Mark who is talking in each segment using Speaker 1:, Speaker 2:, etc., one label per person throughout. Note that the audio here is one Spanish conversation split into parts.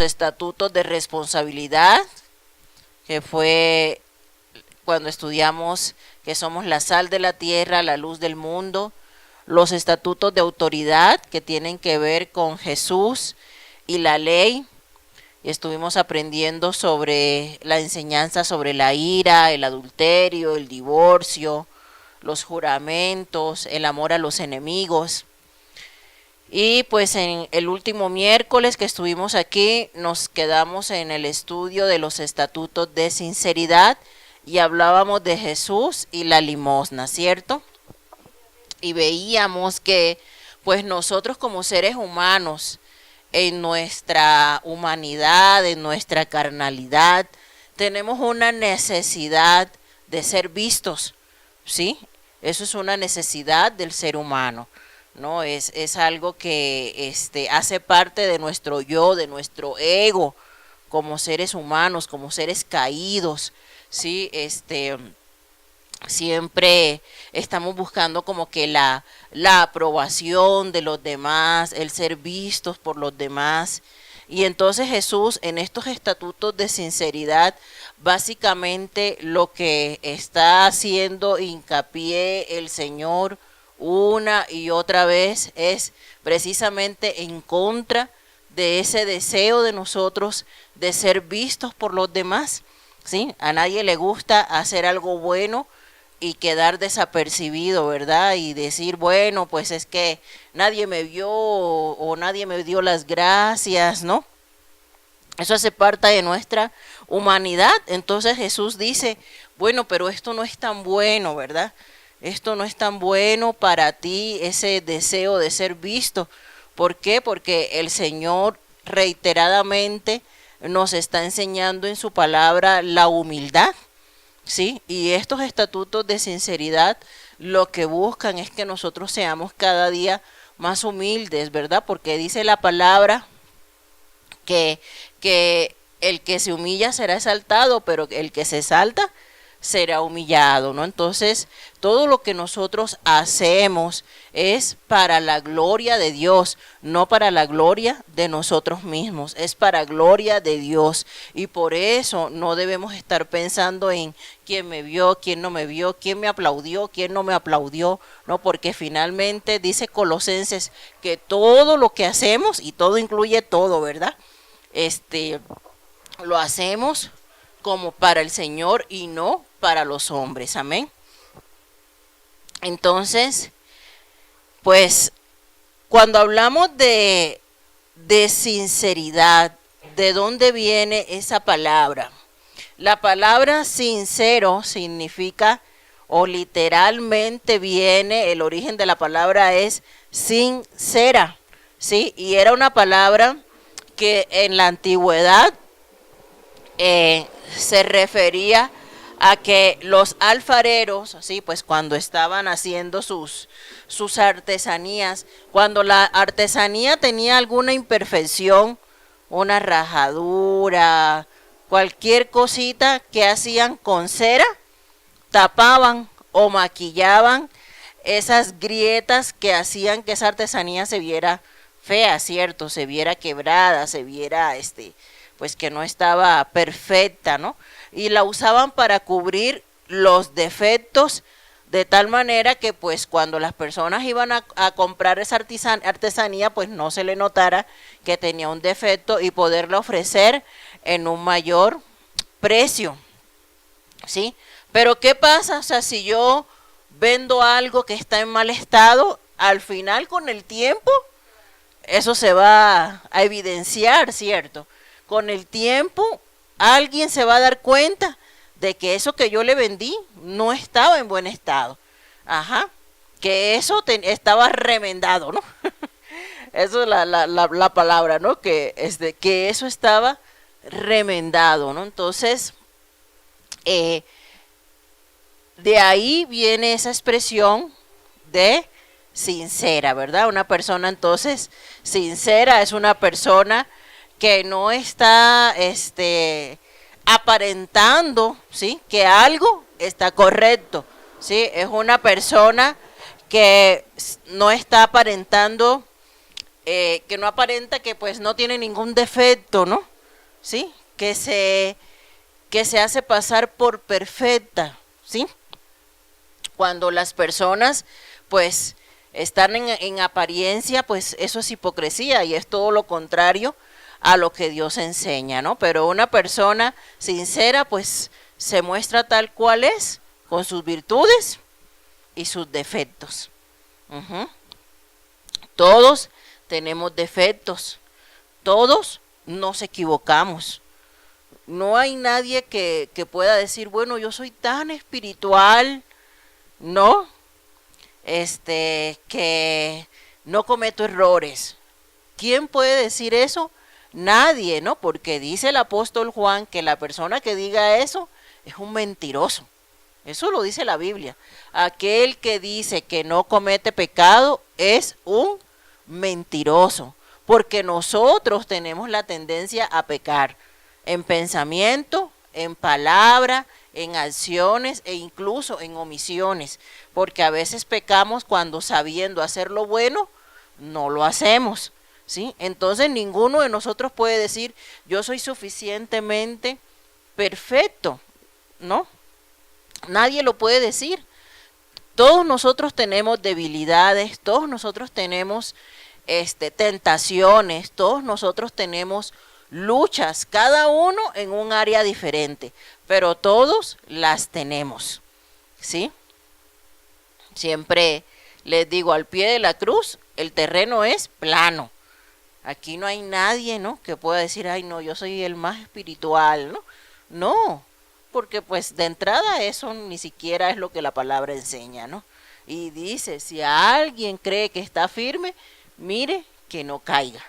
Speaker 1: estatutos de responsabilidad, que fue cuando estudiamos que somos la sal de la tierra, la luz del mundo, los estatutos de autoridad que tienen que ver con Jesús y la ley. Y estuvimos aprendiendo sobre la enseñanza sobre la ira, el adulterio, el divorcio, los juramentos, el amor a los enemigos. Y pues en el último miércoles que estuvimos aquí nos quedamos en el estudio de los estatutos de sinceridad y hablábamos de Jesús y la limosna, ¿cierto? Y veíamos que pues nosotros como seres humanos, en nuestra humanidad, en nuestra carnalidad, tenemos una necesidad de ser vistos, ¿sí? Eso es una necesidad del ser humano, ¿no? Es algo que hace parte de nuestro yo, de nuestro ego, como seres humanos, como seres caídos, ¿sí? Siempre estamos buscando como que la aprobación de los demás, el ser vistos por los demás. Y entonces Jesús en estos estatutos de sinceridad, básicamente lo que está haciendo hincapié el Señor una y otra vez es precisamente en contra de ese deseo de nosotros de ser vistos por los demás, ¿sí? A nadie le gusta hacer algo bueno y quedar desapercibido, ¿verdad? Y decir, bueno, pues es que nadie me vio o nadie me dio las gracias, ¿no? Eso hace parte de nuestra humanidad. Entonces Jesús dice, bueno, pero esto no es tan bueno, ¿verdad? Esto no es tan bueno para ti, ese deseo de ser visto. ¿Por qué? Porque el Señor reiteradamente nos está enseñando en su palabra la humildad, ¿sí? Y estos estatutos de sinceridad lo que buscan es que nosotros seamos cada día más humildes, ¿verdad? Porque dice la palabra que el que se humilla será exaltado, pero el que se exalta será humillado, ¿no? Entonces, todo lo que nosotros hacemos es para la gloria de Dios, no para la gloria de nosotros mismos, es para gloria de Dios. Y por eso no debemos estar pensando en quién me vio, quién no me vio, quién me aplaudió, quién no me aplaudió, ¿no? Porque finalmente dice Colosenses que todo lo que hacemos, y todo incluye todo, ¿verdad? Lo hacemos como para el Señor y no para los hombres, amén. Entonces, pues, cuando hablamos de sinceridad, ¿de dónde viene esa palabra? La palabra sincero significa, o literalmente viene, el origen de la palabra es sincera, ¿sí? Y era una palabra que en la antigüedad se refería a que los alfareros, ¿sí? Pues cuando estaban haciendo sus artesanías, cuando la artesanía tenía alguna imperfección, una rajadura, cualquier cosita que hacían con cera, tapaban o maquillaban esas grietas que hacían que esa artesanía se viera fea, ¿cierto? Se viera quebrada, se viera pues que no estaba perfecta, ¿no? Y la usaban para cubrir los defectos de tal manera que pues cuando las personas iban a comprar esa artesanía pues no se le notara que tenía un defecto y poderla ofrecer en un mayor precio, ¿sí? Pero ¿qué pasa? O sea, si yo vendo algo que está en mal estado, al final con el tiempo eso se va a evidenciar, ¿cierto? Con el tiempo alguien se va a dar cuenta de que eso que yo le vendí no estaba en buen estado. Ajá, que eso estaba remendado, ¿no? Eso es la palabra, ¿no? Que eso estaba remendado, ¿no? Entonces, de ahí viene esa expresión de sincera, ¿verdad? Una persona entonces sincera es una persona que no está aparentando, ¿sí? Que algo está correcto, ¿sí? Es una persona que no está aparentando, que no aparenta que pues no tiene ningún defecto, ¿no? ¿sí? Que se hace pasar por perfecta, ¿sí? Cuando las personas, pues, están en apariencia, pues eso es hipocresía y es todo lo contrario a lo que Dios enseña, ¿no? Pero una persona sincera, pues, se muestra tal cual es, con sus virtudes y sus defectos. Ujú. Todos tenemos defectos, todos nos equivocamos. No hay nadie que pueda decir, bueno, yo soy tan espiritual, no, que no cometo errores. ¿Quién puede decir eso? Nadie, ¿no? Porque dice el apóstol Juan que la persona que diga eso es un mentiroso. Eso lo dice la Biblia. Aquel que dice que no comete pecado es un mentiroso, porque nosotros tenemos la tendencia a pecar en pensamiento, en palabra, en acciones e incluso en omisiones, porque a veces pecamos cuando sabiendo hacer lo bueno, no lo hacemos, ¿sí? Entonces ninguno de nosotros puede decir, yo soy suficientemente perfecto, ¿no? Nadie lo puede decir. Todos nosotros tenemos debilidades, todos nosotros tenemos tentaciones, todos nosotros tenemos luchas, cada uno en un área diferente, pero todos las tenemos, ¿sí? Siempre les digo, al pie de la cruz, el terreno es plano. Aquí no hay nadie, ¿no?, que pueda decir, ay, no, yo soy el más espiritual, ¿no? No, porque pues de entrada eso ni siquiera es lo que la palabra enseña, ¿no? Y dice, si alguien cree que está firme, mire que no caiga.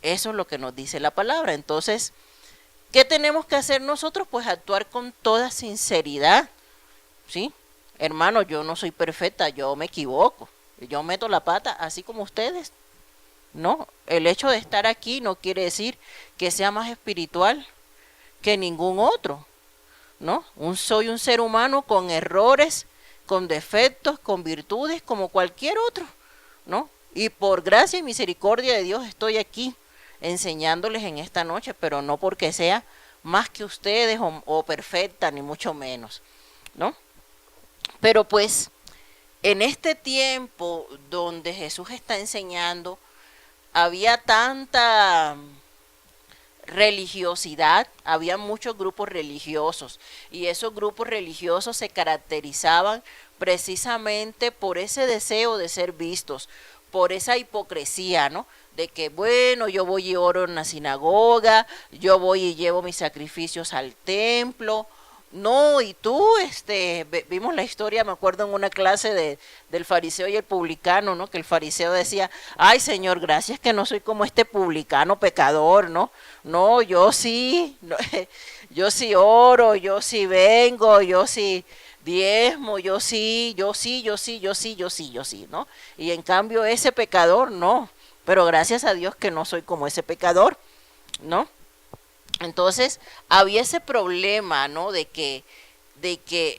Speaker 1: Eso es lo que nos dice la palabra. Entonces, ¿qué tenemos que hacer nosotros? Pues actuar con toda sinceridad, ¿sí? Hermano, yo no soy perfecta, yo me equivoco, yo meto la pata así como ustedes. No, el hecho de estar aquí no quiere decir que sea más espiritual que ningún otro, ¿no? Soy un ser humano con errores, con defectos, con virtudes, como cualquier otro, ¿no? Y por gracia y misericordia de Dios estoy aquí enseñándoles en esta noche, pero no porque sea más que ustedes o perfecta, ni mucho menos, ¿no? Pero pues en este tiempo donde Jesús está enseñando, había tanta religiosidad, había muchos grupos religiosos y esos grupos religiosos se caracterizaban precisamente por ese deseo de ser vistos, por esa hipocresía, ¿no? De que, bueno, yo voy y oro en la sinagoga, yo voy y llevo mis sacrificios al templo. No, y tú, vimos la historia, me acuerdo en una clase del fariseo y el publicano, ¿no? Que el fariseo decía, ay, Señor, gracias que no soy como este publicano pecador, ¿no? No, yo sí, no, yo sí oro, yo sí vengo, yo sí diezmo, yo sí, yo sí, yo sí, yo sí, yo sí, yo sí, ¿no? Y en cambio ese pecador, no. Pero gracias a Dios que no soy como ese pecador, ¿no? Entonces, había ese problema, ¿no? De que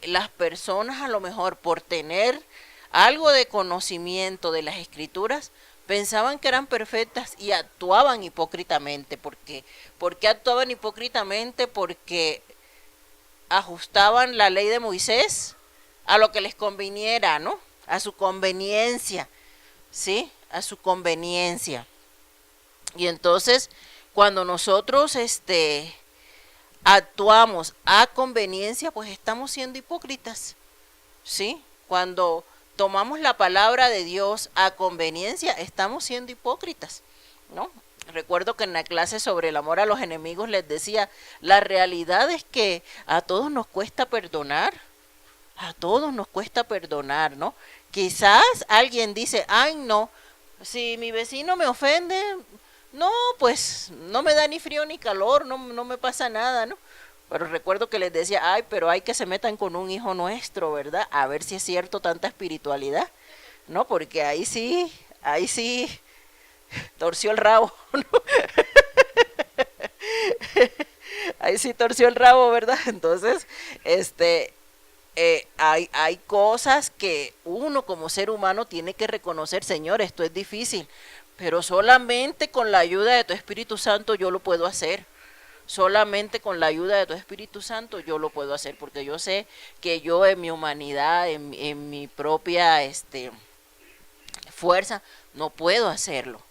Speaker 1: las personas a lo mejor por tener algo de conocimiento de las escrituras pensaban que eran perfectas y actuaban hipócritamente. ¿Por qué actuaban hipócritamente? Porque ajustaban la ley de Moisés a lo que les conviniera, ¿no? A su conveniencia, ¿sí? A su conveniencia. Y entonces, cuando nosotros actuamos a conveniencia, pues estamos siendo hipócritas, ¿sí? Cuando tomamos la palabra de Dios a conveniencia, estamos siendo hipócritas, ¿no? Recuerdo que en la clase sobre el amor a los enemigos les decía, la realidad es que a todos nos cuesta perdonar, a todos nos cuesta perdonar, ¿no? Quizás alguien dice, ay, no, si mi vecino me ofende, no, pues no me da ni frío ni calor, no, no me pasa nada, ¿no? Pero recuerdo que les decía, ay, pero hay que se metan con un hijo nuestro, ¿verdad? A ver si es cierto tanta espiritualidad, ¿no? Porque ahí sí, torció el rabo, ¿no? Ahí sí torció el rabo, ¿verdad? Entonces, hay cosas que uno como ser humano tiene que reconocer, Señor, esto es difícil, pero solamente con la ayuda de tu Espíritu Santo yo lo puedo hacer. solamente con la ayuda de tu Espíritu Santo yo lo puedo hacer, porque yo sé que yo en mi humanidad, en mi propia fuerza, no puedo hacerlo,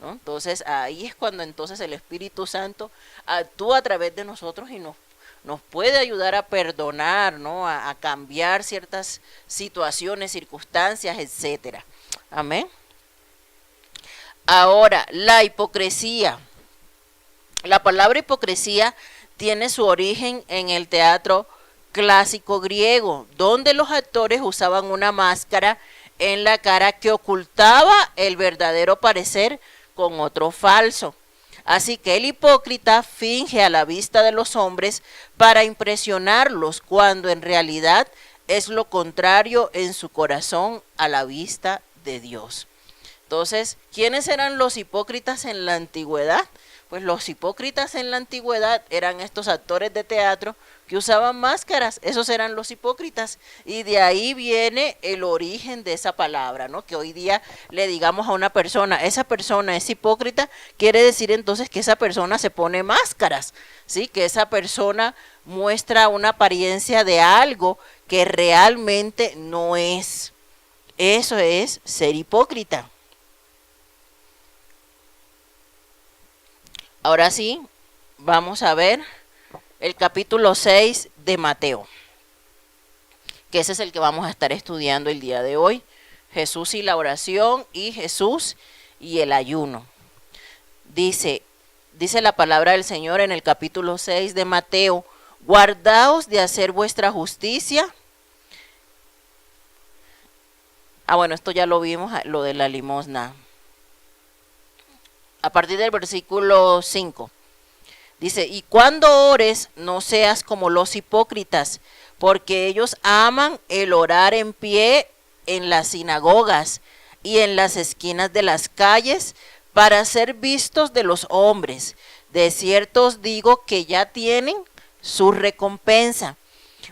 Speaker 1: ¿no? Entonces ahí es cuando entonces el Espíritu Santo actúa a través de nosotros y nos puede ayudar a perdonar, ¿no? A cambiar ciertas situaciones, circunstancias, etcétera. Amén. Ahora, la hipocresía. La palabra hipocresía tiene su origen en el teatro clásico griego, donde los actores usaban una máscara en la cara que ocultaba el verdadero parecer con otro falso. Así que el hipócrita finge a la vista de los hombres para impresionarlos, cuando en realidad es lo contrario en su corazón a la vista de Dios. Entonces, ¿quiénes eran los hipócritas en la antigüedad? Pues los hipócritas en la antigüedad eran estos actores de teatro que usaban máscaras, esos eran los hipócritas, y de ahí viene el origen de esa palabra, ¿no? Que hoy día le digamos a una persona, esa persona es hipócrita, quiere decir entonces que esa persona se pone máscaras, ¿sí? Que esa persona muestra una apariencia de algo que realmente no es. Eso es ser hipócrita. Ahora sí, vamos a ver el capítulo 6 de Mateo, que ese es el que vamos a estar estudiando el día de hoy. Jesús y la oración, y Jesús y el ayuno. Dice la palabra del Señor en el capítulo 6 de Mateo: guardaos de hacer vuestra justicia. Bueno, esto ya lo vimos, lo de la limosna. A partir del versículo 5. Dice, y cuando ores, no seas como los hipócritas, porque ellos aman el orar en pie en las sinagogas y en las esquinas de las calles para ser vistos de los hombres. De cierto os digo que ya tienen su recompensa.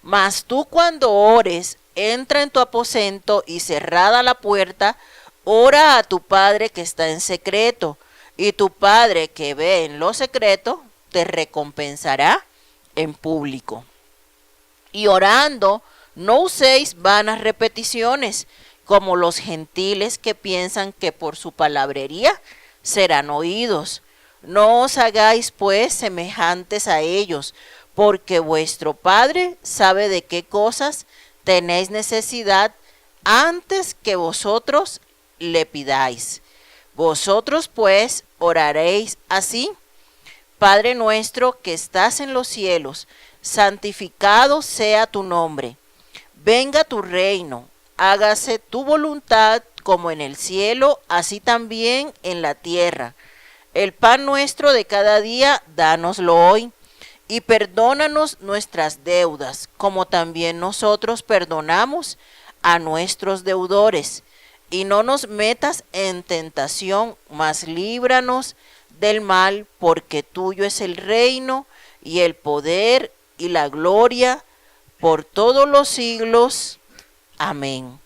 Speaker 1: Mas tú, cuando ores, entra en tu aposento y cerrada la puerta, ora a tu Padre que está en secreto, y tu Padre que ve en lo secreto te recompensará en público. Y orando, no uséis vanas repeticiones, como los gentiles que piensan que por su palabrería serán oídos. No os hagáis pues semejantes a ellos, porque vuestro Padre sabe de qué cosas tenéis necesidad antes que vosotros le pidáis. Vosotros pues oraréis así: Padre nuestro que estás en los cielos, santificado sea tu nombre. Venga tu reino, hágase tu voluntad como en el cielo, así también en la tierra. El pan nuestro de cada día, dánoslo hoy, y perdónanos nuestras deudas, como también nosotros perdonamos a nuestros deudores. Y no nos metas en tentación, mas líbranos del mal, porque tuyo es el reino y el poder y la gloria por todos los siglos. Amén.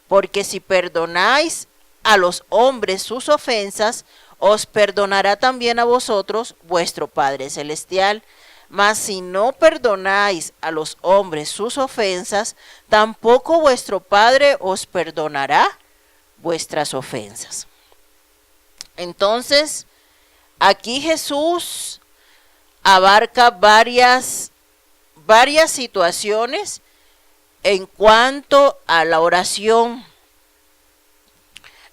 Speaker 1: Porque si perdonáis a los hombres sus ofensas, os perdonará también a vosotros vuestro Padre Celestial. Mas si no perdonáis a los hombres sus ofensas, tampoco vuestro Padre os perdonará vuestras ofensas. Entonces, aquí Jesús abarca varias situaciones en cuanto a la oración.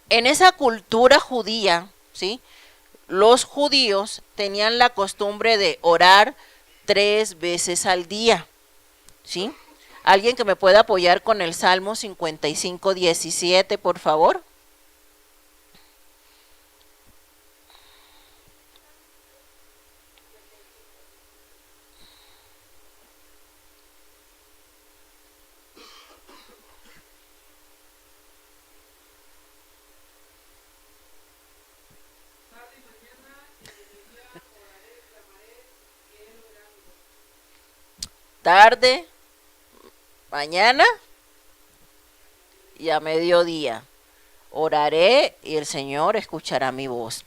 Speaker 1: En esa cultura judía, ¿sí?, los judíos tenían la costumbre de orar 3 veces al día, ¿sí? ¿Alguien que me pueda apoyar con el Salmo 55:17, por favor? Tarde, mañana y a mediodía oraré y el Señor escuchará mi voz.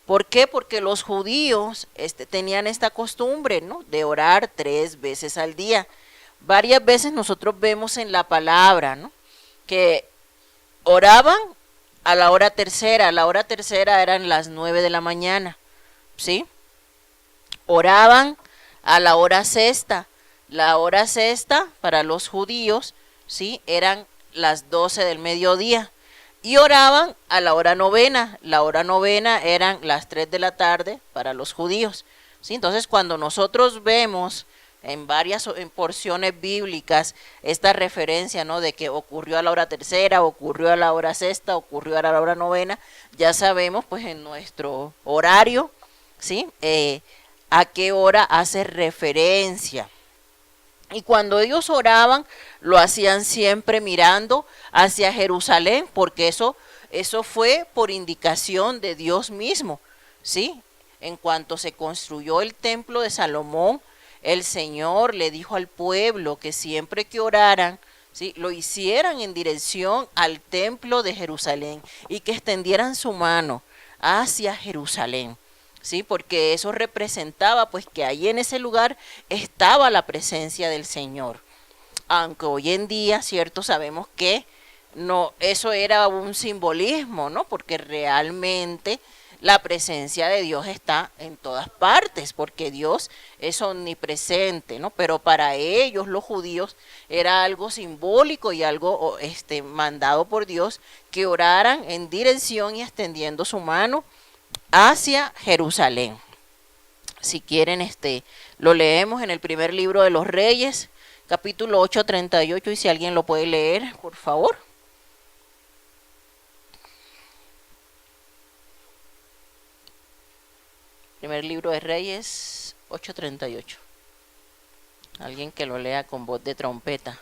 Speaker 1: ¿Por qué? Porque los judíos tenían esta costumbre, ¿no?, de orar 3 veces al día. Varias veces nosotros vemos en la palabra, ¿no?, que oraban a la hora tercera. La hora tercera eran las 9 de la mañana, ¿sí? Oraban a la hora sexta. La hora sexta para los judíos, ¿sí?, eran las 12 del mediodía. Y oraban a la hora novena. La hora novena eran las 3 de la tarde para los judíos, ¿sí? Entonces, cuando nosotros vemos en varias porciones bíblicas esta referencia, ¿no?, de que ocurrió a la hora tercera, ocurrió a la hora sexta, ocurrió a la hora novena, ya sabemos pues en nuestro horario, ¿sí?, a qué hora hace referencia. Y cuando ellos oraban, lo hacían siempre mirando hacia Jerusalén, porque eso fue por indicación de Dios mismo, ¿sí? En cuanto se construyó el templo de Salomón, el Señor le dijo al pueblo que siempre que oraran, ¿sí?, lo hicieran en dirección al templo de Jerusalén y que extendieran su mano hacia Jerusalén, ¿sí?, porque eso representaba pues que ahí en ese lugar estaba la presencia del Señor. Aunque hoy en día, cierto, sabemos que no, eso era un simbolismo, ¿no?, porque realmente la presencia de Dios está en todas partes, porque Dios es omnipresente, ¿no? Pero para ellos, los judíos, era algo simbólico y algo mandado por Dios, que oraran en dirección y extendiendo su mano hacia Jerusalén. Si quieren, lo leemos en el primer libro de los Reyes, capítulo 8:38, y si alguien lo puede leer, por favor. Primer libro de Reyes, 8:38. Alguien que lo lea con voz de trompeta.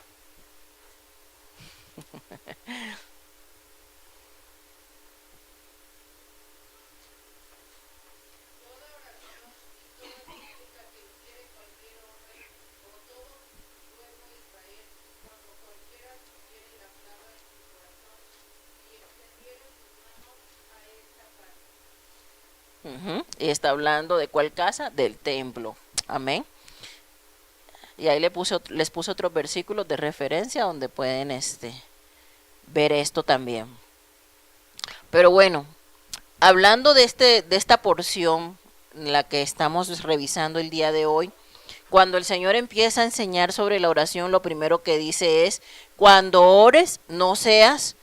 Speaker 1: Y está hablando de cuál casa, del templo. Amén. Y ahí les puse otros versículos de referencia donde pueden ver esto también. Pero bueno, hablando de esta porción, la que estamos revisando el día de hoy, cuando el Señor empieza a enseñar sobre la oración, lo primero que dice es: cuando ores, no seas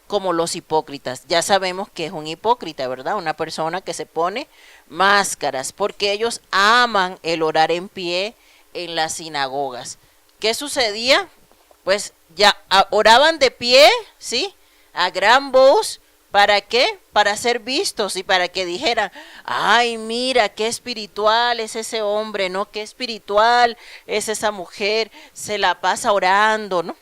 Speaker 1: como los hipócritas. Ya sabemos que es un hipócrita, ¿verdad? Una persona que se pone máscaras, porque ellos aman el orar en pie en las sinagogas. ¿Qué sucedía? Pues ya oraban de pie, ¿sí?, a gran voz. ¿Para qué? Para ser vistos y para que dijeran: ay, mira, qué espiritual es ese hombre, ¿no? Qué espiritual es esa mujer, se la pasa orando, ¿no?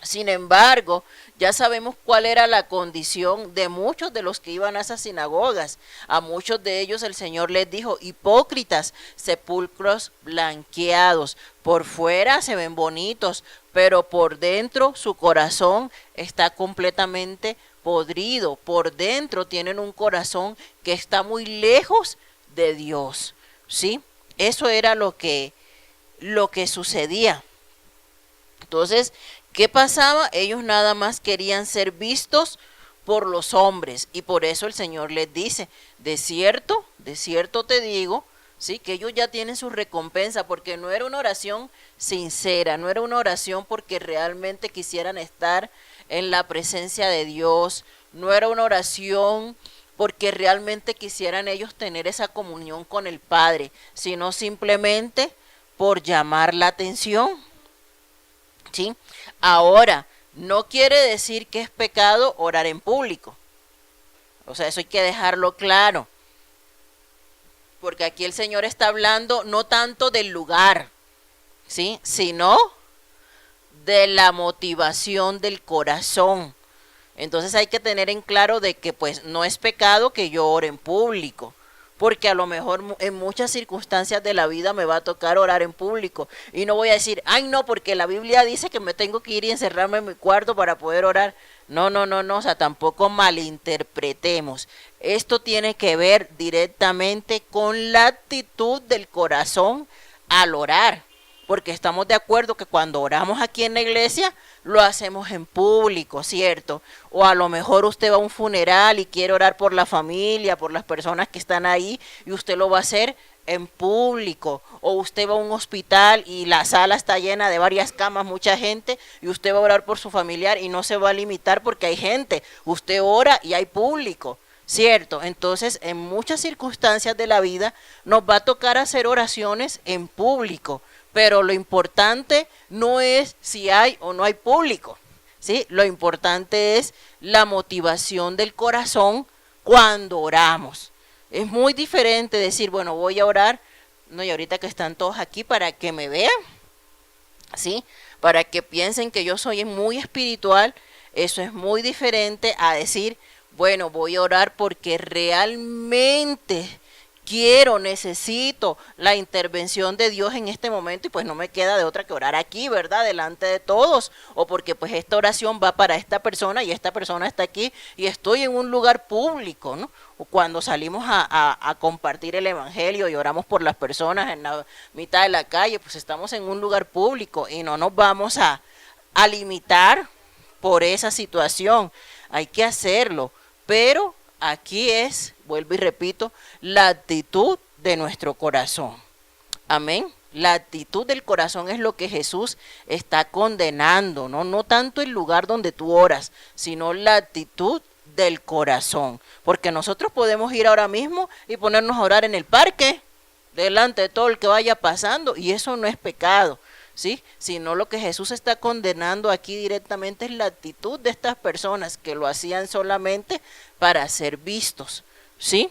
Speaker 1: Sin embargo, ya sabemos cuál era la condición de muchos de los que iban a esas sinagogas. A muchos de ellos el Señor les dijo: hipócritas, sepulcros blanqueados. Por fuera se ven bonitos, pero por dentro su corazón está completamente podrido. Por dentro tienen un corazón que está muy lejos de Dios, ¿sí? Eso era lo que sucedía. Entonces, ¿qué pasaba? Ellos nada más querían ser vistos por los hombres, y por eso el Señor les dice: de cierto te digo, ¿sí?, que ellos ya tienen su recompensa, porque no era una oración sincera, no era una oración porque realmente quisieran estar en la presencia de Dios, no era una oración porque realmente quisieran ellos tener esa comunión con el Padre, sino simplemente por llamar la atención, ¿sí? Ahora, no quiere decir que es pecado orar en público. O sea, eso hay que dejarlo claro. Porque aquí el Señor está hablando no tanto del lugar, ¿sí?, sino de la motivación del corazón. Entonces hay que tener en claro de que pues no es pecado que yo ore en público, porque a lo mejor en muchas circunstancias de la vida me va a tocar orar en público y no voy a decir: ay, no, porque la Biblia dice que me tengo que ir y encerrarme en mi cuarto para poder orar. No, no, no, no, o sea, tampoco malinterpretemos. Esto tiene que ver directamente con la actitud del corazón al orar, porque estamos de acuerdo que cuando oramos aquí en la iglesia lo hacemos en público, ¿cierto? O a lo mejor usted va a un funeral y quiere orar por la familia, por las personas que están ahí, y usted lo va a hacer en público, o usted va a un hospital y la sala está llena de varias camas, mucha gente, y usted va a orar por su familiar y no se va a limitar porque hay gente, usted ora y hay público, ¿cierto? Entonces, en muchas circunstancias de la vida nos va a tocar hacer oraciones en público, pero lo importante no es si hay o no hay público, ¿sí? Lo importante es la motivación del corazón cuando oramos. Es muy diferente decir, bueno, voy a orar, no, y ahorita que están todos aquí para que me vean, ¿sí? Para que piensen que yo soy muy espiritual, eso es muy diferente a decir, bueno, voy a orar porque realmente quiero, necesito la intervención de Dios en este momento y pues no me queda de otra que orar aquí, ¿verdad? Delante de todos, o porque pues esta oración va para esta persona y esta persona está aquí y estoy en un lugar público, ¿no? O cuando salimos a compartir el evangelio y oramos por las personas en la mitad de la calle, pues estamos en un lugar público y no nos vamos a limitar por esa situación, hay que hacerlo, pero aquí es, vuelvo y repito, la actitud de nuestro corazón. Amén. La actitud del corazón es lo que Jesús está condenando, ¿no? No tanto el lugar donde tú oras, sino la actitud del corazón. Porque nosotros podemos ir ahora mismo y ponernos a orar en el parque, delante de todo el que vaya pasando, y eso no es pecado, ¿sí? Sino lo que Jesús está condenando aquí directamente es la actitud de estas personas que lo hacían solamente para ser vistos, ¿sí?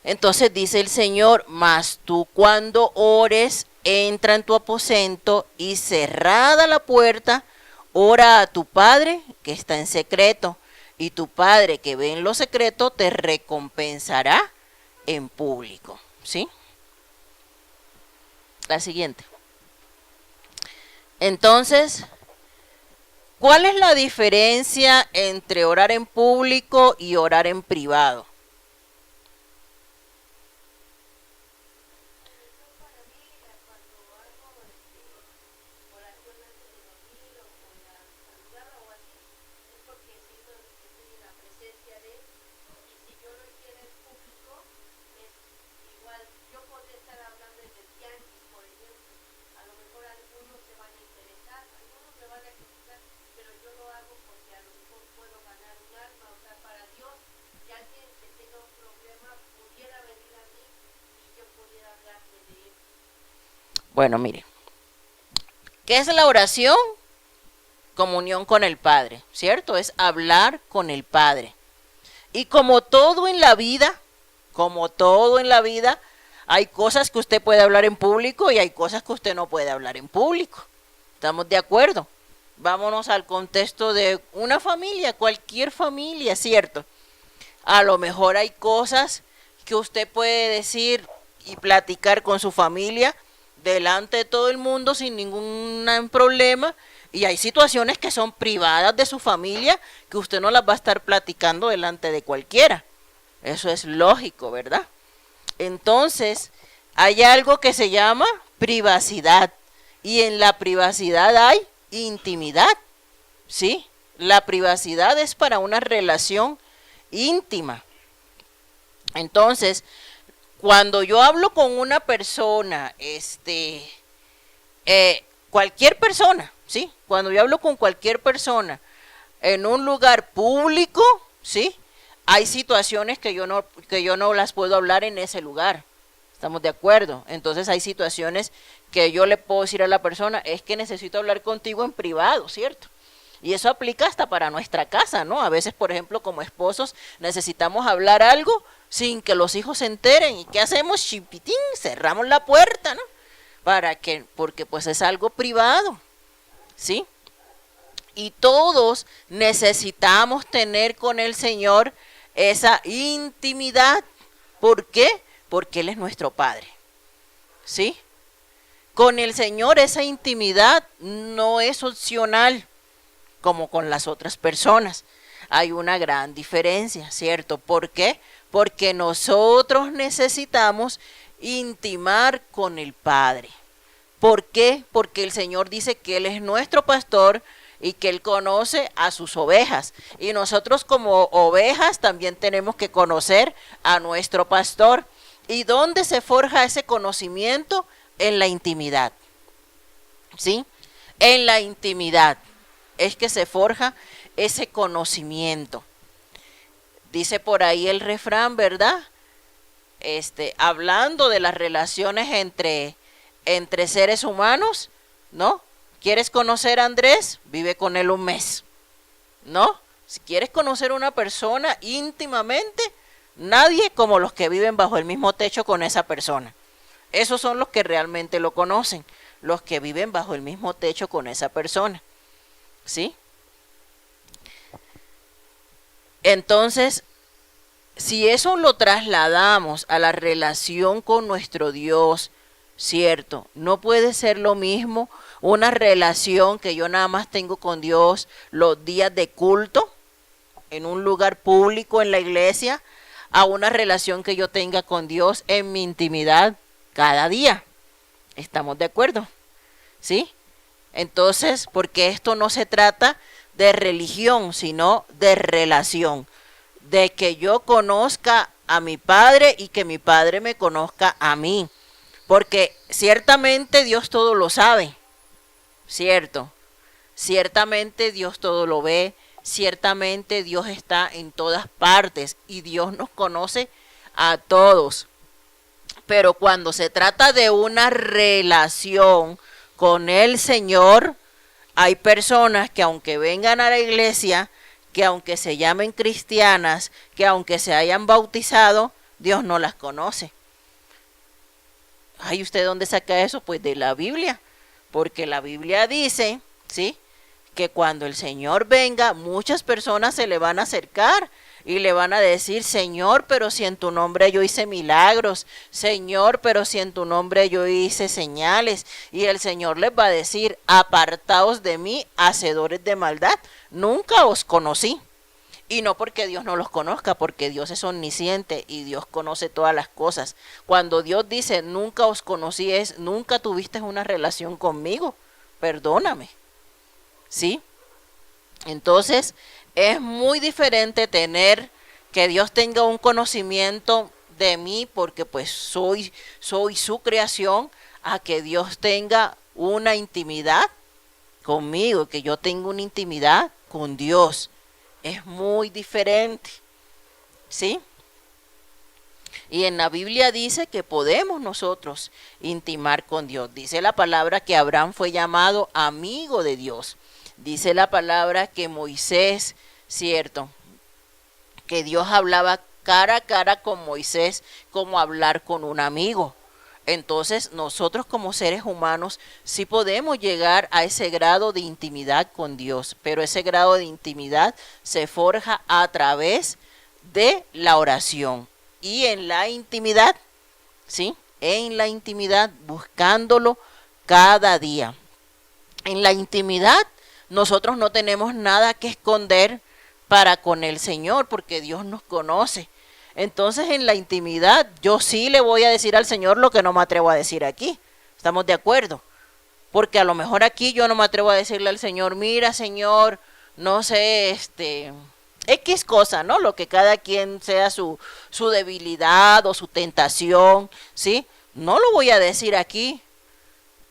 Speaker 1: Entonces dice el Señor, mas tú cuando ores, entra en tu aposento y cerrada la puerta, ora a tu Padre que está en secreto, y tu Padre que ve en lo secreto te recompensará en público, ¿sí? La siguiente. Entonces, ¿cuál es la diferencia entre orar en público y orar en privado? Bueno, mire, ¿qué es la oración? Comunión con el Padre, ¿cierto? Es hablar con el Padre. Y como todo en la vida, hay cosas que usted puede hablar en público y hay cosas que usted no puede hablar en público. ¿Estamos de acuerdo? Vámonos al contexto de una familia, cualquier familia, ¿cierto? A lo mejor hay cosas que usted puede decir y platicar con su familia delante de todo el mundo sin ningún problema, y hay situaciones que son privadas de su familia que usted no las va a estar platicando delante de cualquiera. Eso es lógico, ¿verdad? Entonces, hay algo que se llama privacidad, y en la privacidad hay intimidad, ¿sí? La privacidad es para una relación íntima. Entonces, cuando yo hablo con una persona, cualquier persona, ¿sí? Cuando yo hablo con cualquier persona en un lugar público, ¿sí? Hay situaciones que yo no las puedo hablar en ese lugar. ¿Estamos de acuerdo? Entonces hay situaciones que yo le puedo decir a la persona, es que necesito hablar contigo en privado, ¿cierto? Y eso aplica hasta para nuestra casa, ¿no? A veces, por ejemplo, como esposos, necesitamos hablar algo sin que los hijos se enteren. ¿Y qué hacemos? Chipitín, cerramos la puerta, ¿no? Porque pues es algo privado, ¿sí? Y todos necesitamos tener con el Señor esa intimidad. ¿Por qué? Porque Él es nuestro Padre, ¿sí? Con el Señor esa intimidad no es opcional. como con las otras personas. Hay una gran diferencia, ¿cierto? ¿Por qué? Porque nosotros necesitamos intimar con el Padre. ¿Por qué? Porque el Señor dice que Él es nuestro pastor y que Él conoce a sus ovejas. Y nosotros como ovejas también tenemos que conocer a nuestro pastor. ¿Y dónde se forja ese conocimiento? En la intimidad. ¿Sí? En la intimidad es que se forja ese conocimiento. Dice por ahí el refrán, ¿verdad? Hablando de las relaciones entre seres humanos, ¿no? ¿Quieres conocer a Andrés? Vive con él un mes, ¿no? Si quieres conocer a una persona íntimamente, nadie como los que viven bajo el mismo techo con esa persona. Esos son los que realmente lo conocen, los que viven bajo el mismo techo con esa persona, ¿sí? Entonces, si eso lo trasladamos a la relación con nuestro Dios, cierto, no puede ser lo mismo una relación que yo nada más tengo con Dios los días de culto, en un lugar público, en la iglesia, a una relación que yo tenga con Dios en mi intimidad cada día. ¿Estamos de acuerdo? ¿Sí? Entonces, porque esto no se trata de religión, sino de relación, de que yo conozca a mi Padre y que mi Padre me conozca a mí, porque ciertamente Dios todo lo sabe, cierto, ciertamente Dios todo lo ve, ciertamente Dios está en todas partes y Dios nos conoce a todos, pero cuando se trata de una relación con el Señor, hay personas que aunque vengan a la iglesia, que aunque se llamen cristianas, que aunque se hayan bautizado, Dios no las conoce. ¿Ay, usted dónde saca eso? Pues de la Biblia, porque la Biblia dice, ¿sí?, que cuando el Señor venga, muchas personas se le van a acercar y le van a decir, Señor, pero si en tu nombre yo hice milagros, Señor, pero si en tu nombre yo hice señales, y el Señor les va a decir, apartaos de mí, hacedores de maldad, nunca os conocí. Y no porque Dios no los conozca, porque Dios es omnisciente y Dios conoce todas las cosas. Cuando Dios dice, nunca os conocí, es, nunca tuviste una relación conmigo, perdóname. ¿Sí? Entonces, es muy diferente tener que Dios tenga un conocimiento de mí porque pues soy su creación, a que Dios tenga una intimidad conmigo, que yo tenga una intimidad con Dios. Es muy diferente. ¿Sí? Y en la Biblia dice que podemos nosotros intimar con Dios. Dice la palabra que Abraham fue llamado amigo de Dios. Dice la palabra que Moisés, cierto, que Dios hablaba cara a cara con Moisés como hablar con un amigo. Entonces nosotros como seres humanos sí podemos llegar a ese grado de intimidad con Dios, pero ese grado de intimidad se forja a través de la oración y en la intimidad, ¿sí? En la intimidad, buscándolo cada día. En la intimidad nosotros no tenemos nada que esconder para con el Señor, porque Dios nos conoce. Entonces en la intimidad yo sí le voy a decir al Señor lo que no me atrevo a decir aquí. ¿Estamos de acuerdo? Porque a lo mejor aquí yo no me atrevo a decirle al Señor, mira Señor, no sé, X cosa, ¿no? Lo que cada quien sea su debilidad o su tentación, ¿sí? No lo voy a decir aquí.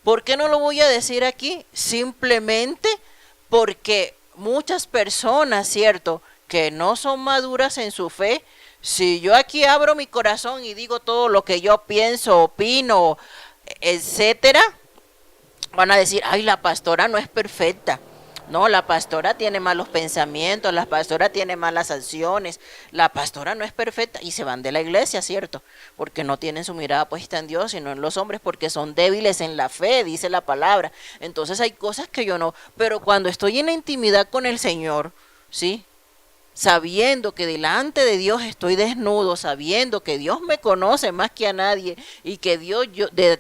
Speaker 1: ¿Por qué no lo voy a decir aquí? Simplemente porque muchas personas, ¿cierto?, que no son maduras en su fe, si yo aquí abro mi corazón y digo todo lo que yo pienso, opino, etcétera, van a decir, ay, la pastora no es perfecta. No, la pastora tiene malos pensamientos, la pastora tiene malas acciones, la pastora no es perfecta y se van de la iglesia, ¿cierto? Porque no tienen su mirada puesta en Dios, sino en los hombres, porque son débiles en la fe, dice la palabra. Entonces hay cosas que yo no, pero cuando estoy en la intimidad con el Señor, ¿sí? sabiendo que delante de Dios estoy desnudo, sabiendo que Dios me conoce más que a nadie y que Dios,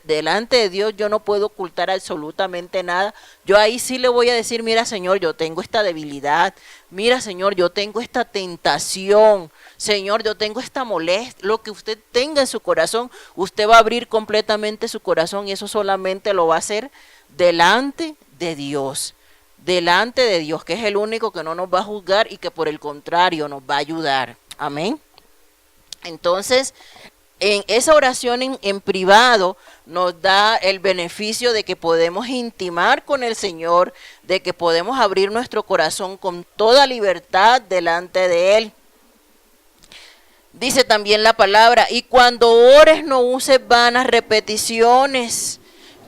Speaker 1: delante de Dios yo no puedo ocultar absolutamente nada, yo ahí sí le voy a decir, mira Señor, yo tengo esta debilidad, mira Señor, yo tengo esta tentación, Señor, yo tengo esta molestia, lo que usted tenga en su corazón, usted va a abrir completamente su corazón y eso solamente lo va a hacer delante de Dios. Delante de Dios, que es el único que no nos va a juzgar y que por el contrario nos va a ayudar. Amén. Entonces, en esa oración en privado nos da el beneficio de que podemos intimar con el Señor, de que podemos abrir nuestro corazón con toda libertad delante de Él. Dice también la palabra, y cuando ores no uses vanas repeticiones,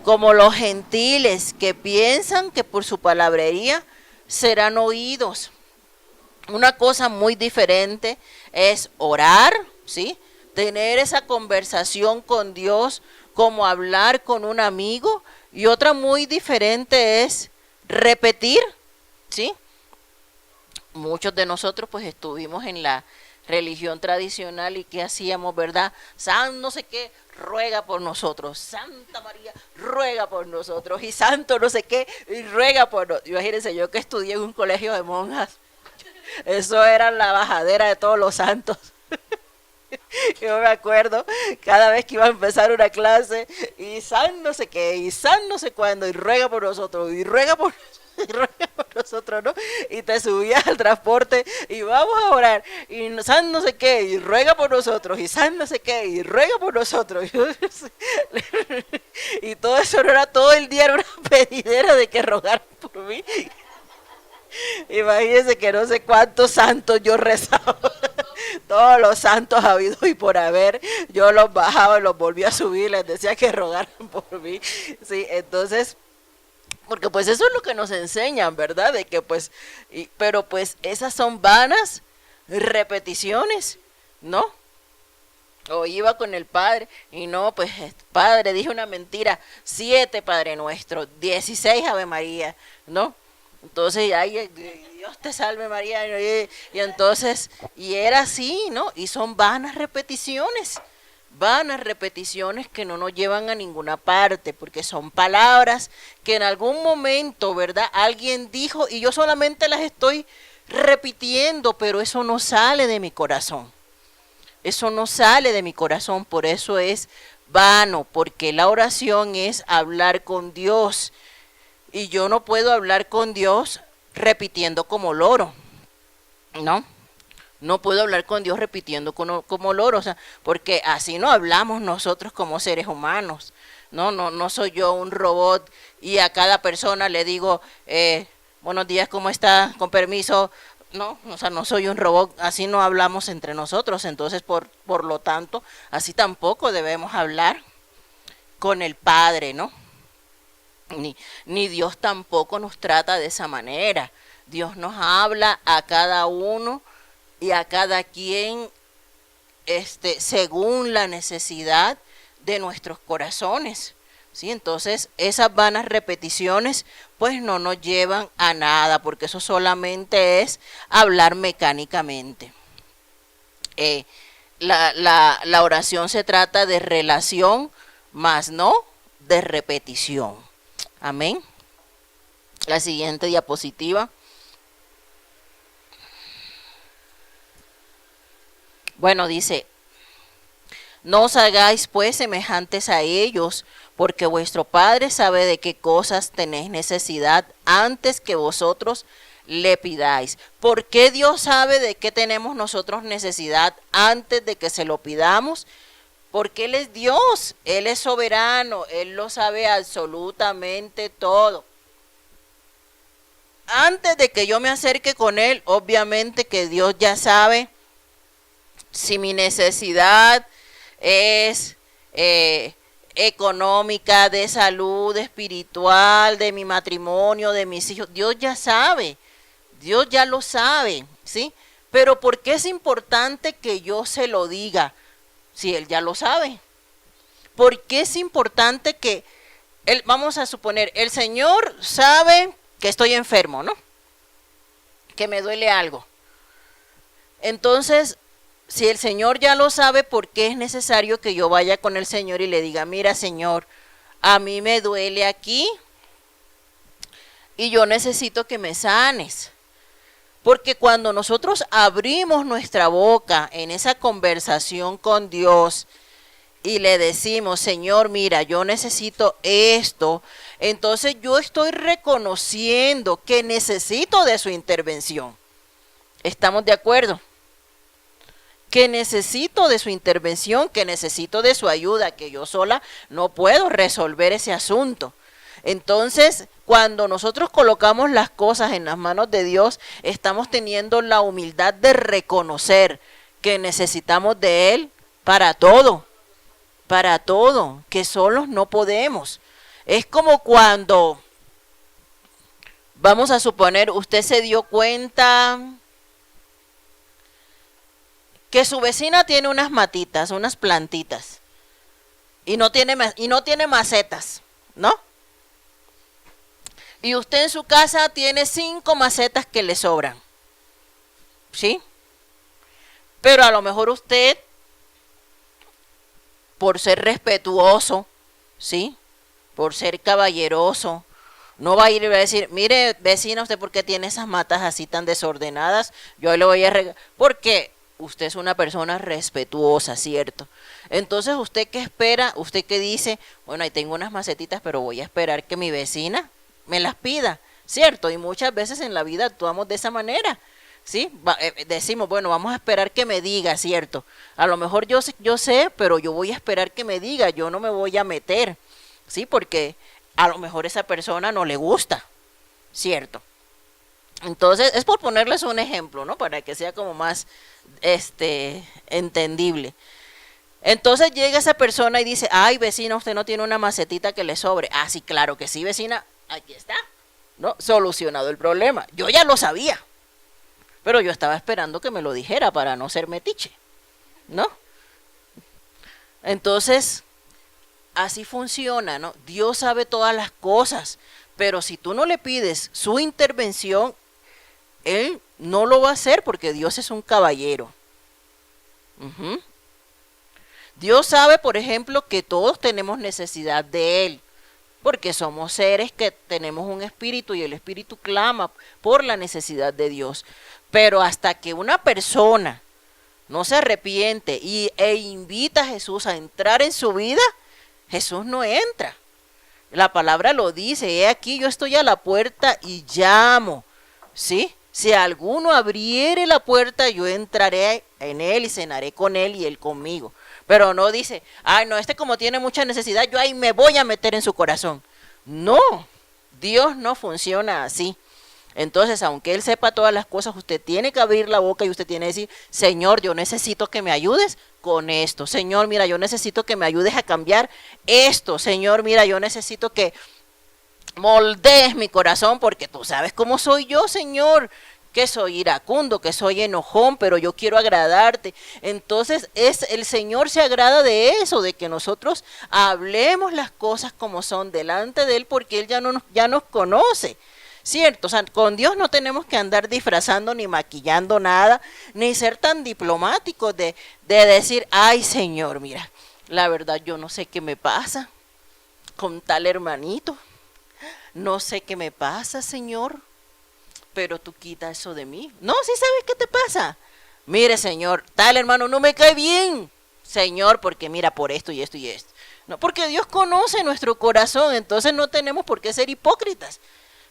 Speaker 1: como los gentiles que piensan que por su palabrería serán oídos. Una cosa muy diferente es orar, ¿sí? Tener esa conversación con Dios como hablar con un amigo, y otra muy diferente es repetir, ¿sí? Muchos de nosotros pues estuvimos en la religión tradicional y ¿qué hacíamos, verdad? San no sé qué, ruega por nosotros, Santa María, ruega por nosotros, y Santo no sé qué, y ruega por nosotros. Imagínense, yo que estudié en un colegio de monjas, eso era la bajadera de todos los santos. Yo me acuerdo, cada vez que iba a empezar una clase, y San no sé qué, y San no sé cuándo, y ruega por nosotros, y ruega por nosotros, ¿no? Y te subías al transporte y vamos a orar, y San no sé qué, y ruega por nosotros, y San no sé qué, y ruega por nosotros. Y todo eso no era todo el día, era una pedidera de que rogaran por mí. Imagínense que no sé cuántos santos yo rezaba. Todos los santos habidos y por haber, yo los bajaba y los volvía a subir, les decía que rogaran por mí. Sí, entonces, porque pues eso es lo que nos enseñan, ¿verdad? De que pues, pero pues esas son vanas repeticiones, ¿no? O iba con el padre y no, pues padre, dije una mentira, 7 Padre Nuestro, 16 Ave María, ¿no? Entonces, ay, Dios te salve María, y entonces, y era así, ¿no? Y son vanas repeticiones que no nos llevan a ninguna parte, porque son palabras que en algún momento, ¿verdad? Alguien dijo y yo solamente las estoy repitiendo, pero eso no sale de mi corazón. Eso no sale de mi corazón, por eso es vano, porque la oración es hablar con Dios. Y yo no puedo hablar con Dios repitiendo como loro, ¿no? No puedo hablar con Dios repitiendo como loro, o sea, porque así no hablamos nosotros como seres humanos. No soy yo un robot y a cada persona le digo, buenos días, ¿cómo está? Con permiso. No, o sea, no soy un robot, así no hablamos entre nosotros, entonces por lo tanto, así tampoco debemos hablar con el Padre, ¿no? Ni Dios tampoco nos trata de esa manera. Dios nos habla a cada uno y a cada quien según la necesidad de nuestros corazones, ¿sí? Entonces esas vanas repeticiones pues no nos llevan a nada, porque eso solamente es hablar mecánicamente. La oración se trata de relación, más no de repetición. Amén. La siguiente diapositiva. Bueno, dice, no os hagáis pues semejantes a ellos, porque vuestro Padre sabe de qué cosas tenéis necesidad antes que vosotros le pidáis. ¿Por qué Dios sabe de qué tenemos nosotros necesidad antes de que se lo pidamos? Porque Él es Dios, Él es soberano, Él lo sabe absolutamente todo. Antes de que yo me acerque con Él, obviamente que Dios ya sabe si mi necesidad es económica, de salud, espiritual, de mi matrimonio, de mis hijos. Dios ya sabe, Dios ya lo sabe, ¿sí? Pero ¿por qué es importante que yo se lo diga si Él ya lo sabe? ¿Por qué es importante que Él, vamos a suponer, el Señor sabe que estoy enfermo, ¿no? Que me duele algo. Entonces, si el Señor ya lo sabe, ¿por qué es necesario que yo vaya con el Señor y le diga, mira, Señor, a mí me duele aquí y yo necesito que me sanes? Porque cuando nosotros abrimos nuestra boca en esa conversación con Dios y le decimos, Señor, mira, yo necesito esto, entonces yo estoy reconociendo que necesito de su intervención. ¿Estamos de acuerdo? Que necesito de su intervención, que necesito de su ayuda, que yo sola no puedo resolver ese asunto. Entonces, cuando nosotros colocamos las cosas en las manos de Dios, estamos teniendo la humildad de reconocer que necesitamos de Él para todo, que solos no podemos. Es como cuando, vamos a suponer, usted se dio cuenta que su vecina tiene unas matitas, unas plantitas, y no tiene macetas, ¿no? Y usted en su casa tiene 5 macetas que le sobran, ¿sí? Pero a lo mejor usted, por ser respetuoso, ¿sí? Por ser caballeroso, no va a ir y va a decir, mire, vecina, ¿usted por qué tiene esas matas así tan desordenadas? Yo le voy a regalar, porque usted es una persona respetuosa, ¿cierto? Entonces, ¿usted qué espera? ¿Usted qué dice? Bueno, ahí tengo unas macetitas, pero voy a esperar que mi vecina me las pida, ¿cierto? Y muchas veces en la vida actuamos de esa manera, ¿sí? Decimos, bueno, vamos a esperar que me diga, ¿cierto? A lo mejor yo sé, pero yo voy a esperar que me diga, yo no me voy a meter, ¿sí? Porque a lo mejor esa persona no le gusta, ¿cierto? Entonces, es por ponerles un ejemplo, ¿no? Para que sea como más, entendible. Entonces llega esa persona y dice, ay, vecina, usted no tiene una macetita que le sobre. Ah, sí, claro que sí, vecina, aquí está, ¿no? Solucionado el problema. Yo ya lo sabía, pero yo estaba esperando que me lo dijera para no ser metiche, ¿no? Entonces, así funciona, ¿no? Dios sabe todas las cosas, pero si tú no le pides su intervención, Él no lo va a hacer porque Dios es un caballero. Ujú. Dios sabe, por ejemplo, que todos tenemos necesidad de Él, porque somos seres que tenemos un espíritu y el espíritu clama por la necesidad de Dios. Pero hasta que una persona no se arrepiente e invita a Jesús a entrar en su vida, Jesús no entra. La palabra lo dice, he aquí yo estoy a la puerta y llamo, ¿sí? Si alguno abriere la puerta, yo entraré en él y cenaré con él y él conmigo. Pero no dice, ay, no, como tiene mucha necesidad, yo ahí me voy a meter en su corazón. No, Dios no funciona así. Entonces, aunque Él sepa todas las cosas, usted tiene que abrir la boca y usted tiene que decir, Señor, yo necesito que me ayudes con esto. Señor, mira, yo necesito que me ayudes a cambiar esto. Señor, mira, yo necesito que moldees mi corazón porque tú sabes cómo soy yo, Señor, que soy iracundo, que soy enojón, pero yo quiero agradarte. Entonces el Señor se agrada de eso, de que nosotros hablemos las cosas como son delante de Él, porque Él ya nos conoce, ¿cierto? O sea, con Dios no tenemos que andar disfrazando ni maquillando nada, ni ser tan diplomáticos de decir, ay, Señor, mira, la verdad yo no sé qué me pasa con tal hermanito. No sé qué me pasa, Señor, pero tú quita eso de mí. No, sí sabes qué te pasa. Mire, Señor, tal hermano no me cae bien, Señor, porque mira por esto y esto y esto. No, porque Dios conoce nuestro corazón, entonces no tenemos por qué ser hipócritas.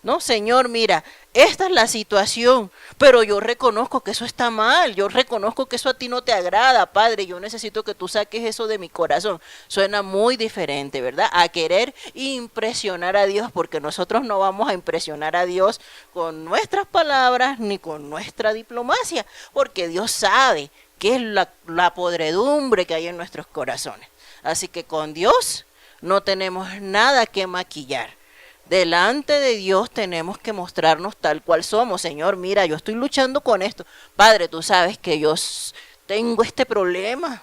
Speaker 1: No, Señor, mira, esta es la situación, pero yo reconozco que eso está mal, yo reconozco que eso a ti no te agrada, Padre, yo necesito que tú saques eso de mi corazón. Suena muy diferente, ¿verdad? A querer impresionar a Dios, porque nosotros no vamos a impresionar a Dios con nuestras palabras ni con nuestra diplomacia, porque Dios sabe qué es la podredumbre que hay en nuestros corazones. Así que con Dios no tenemos nada que maquillar. Delante de Dios tenemos que mostrarnos tal cual somos. Señor, mira, yo estoy luchando con esto. Padre, tú sabes que yo tengo este problema.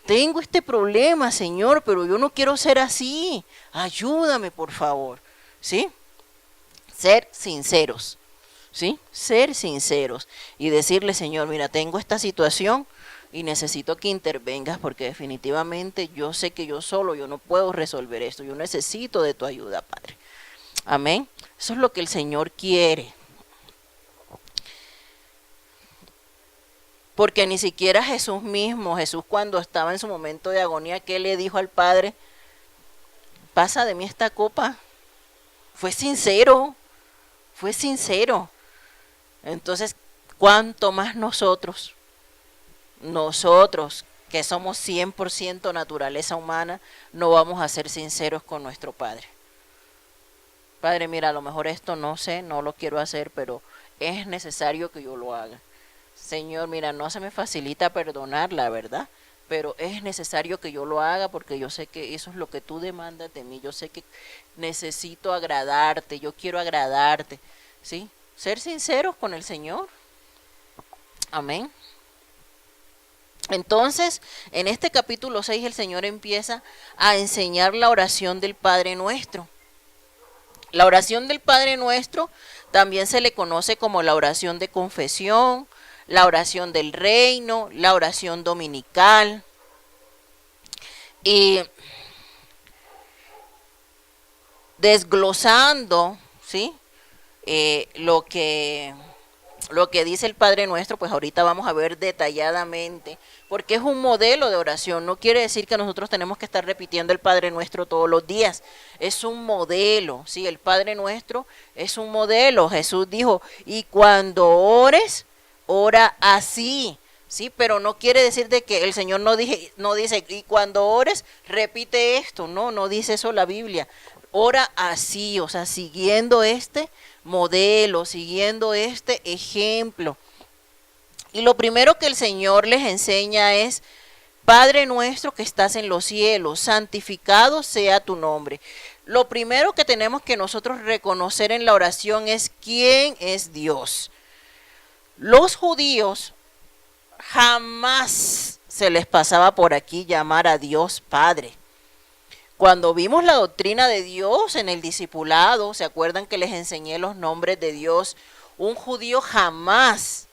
Speaker 1: Tengo este problema, Señor, pero yo no quiero ser así. Ayúdame, por favor. ¿Sí? Ser sinceros. ¿sí? Ser sinceros y decirle, Señor, mira, tengo esta situación y necesito que intervengas porque definitivamente yo sé que yo solo, yo no puedo resolver esto, yo necesito de tu ayuda, Padre. Amén. Eso es lo que el Señor quiere. Porque ni siquiera Jesús mismo, Jesús cuando estaba en su momento de agonía, ¿qué le dijo al Padre? Pasa de mí esta copa. Fue sincero, fue sincero. Entonces, ¿cuánto más nosotros que somos 100% naturaleza humana, no vamos a ser sinceros con nuestro Padre? Padre, mira, a lo mejor esto no sé, no lo quiero hacer, pero es necesario que yo lo haga. Señor, mira, no se me facilita perdonar, la verdad, pero es necesario que yo lo haga porque yo sé que eso es lo que tú demandas de mí. Yo sé que necesito agradarte, yo quiero agradarte, ¿sí? Ser sinceros con el Señor. Amén. Entonces, en este capítulo 6 el Señor empieza a enseñar la oración del Padre Nuestro. La oración del Padre Nuestro también se le conoce como la oración de confesión, la oración del reino, la oración dominical. Y desglosando, ¿sí? Lo que dice el Padre Nuestro, pues ahorita vamos a ver detalladamente, porque es un modelo de oración. No quiere decir que nosotros tenemos que estar repitiendo el Padre Nuestro todos los días. Es un modelo, ¿sí? El Padre Nuestro es un modelo. Jesús dijo, y cuando ores, ora así, ¿sí? Pero no quiere decir de que el Señor no dice, y cuando ores, repite esto. No dice eso la Biblia. Ora así, o sea, siguiendo este modelo, siguiendo este ejemplo. Y lo primero que el Señor les enseña es, Padre nuestro que estás en los cielos, santificado sea tu nombre. Lo primero que tenemos que nosotros reconocer en la oración es quién es Dios. Los judíos jamás se les pasaba por aquí llamar a Dios Padre. Cuando vimos la doctrina de Dios en el discipulado, ¿se acuerdan que les enseñé los nombres de Dios? Un judío jamás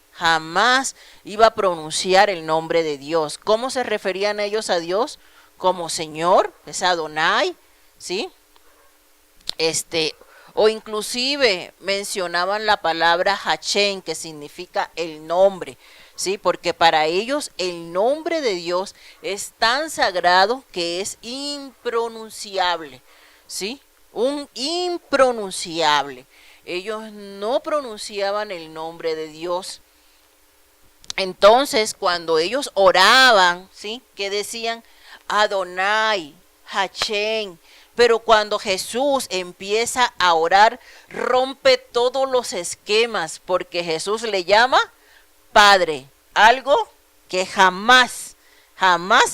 Speaker 1: iba a pronunciar el nombre de Dios. ¿Cómo se referían ellos a Dios? Como Señor, es Adonai, ¿sí? O inclusive mencionaban la palabra Hachem, que significa el nombre, ¿sí? Porque para ellos el nombre de Dios es tan sagrado que es impronunciable, ¿sí? Un impronunciable. Ellos no pronunciaban el nombre de Dios. Entonces, cuando ellos oraban, ¿sí? ¿Qué decían? Adonai, Hachem. Pero cuando Jesús empieza a orar, rompe todos los esquemas, porque Jesús le llama Padre, algo que jamás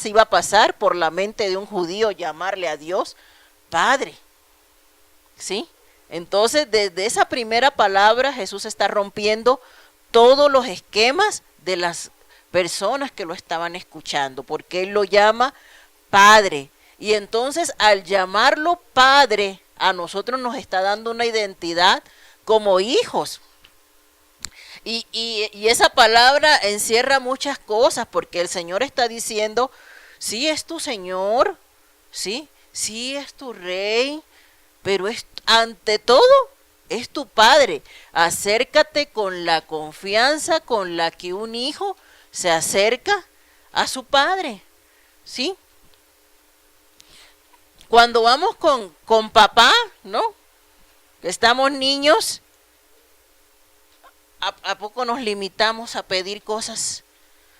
Speaker 1: iba a pasar por la mente de un judío llamarle a Dios Padre, ¿sí? Entonces, desde esa primera palabra, Jesús está rompiendo todos los esquemas de las personas que lo estaban escuchando, porque Él lo llama Padre. Y entonces, al llamarlo Padre, a nosotros nos está dando una identidad como hijos. Y esa palabra encierra muchas cosas, porque el Señor está diciendo, sí es tu Señor, sí es tu Rey, pero ante todo es tu Padre. Acércate con la confianza con la que un hijo se acerca a su Padre, ¿sí? Cuando vamos con papá, ¿no? Estamos niños, ¿a poco nos limitamos a pedir cosas?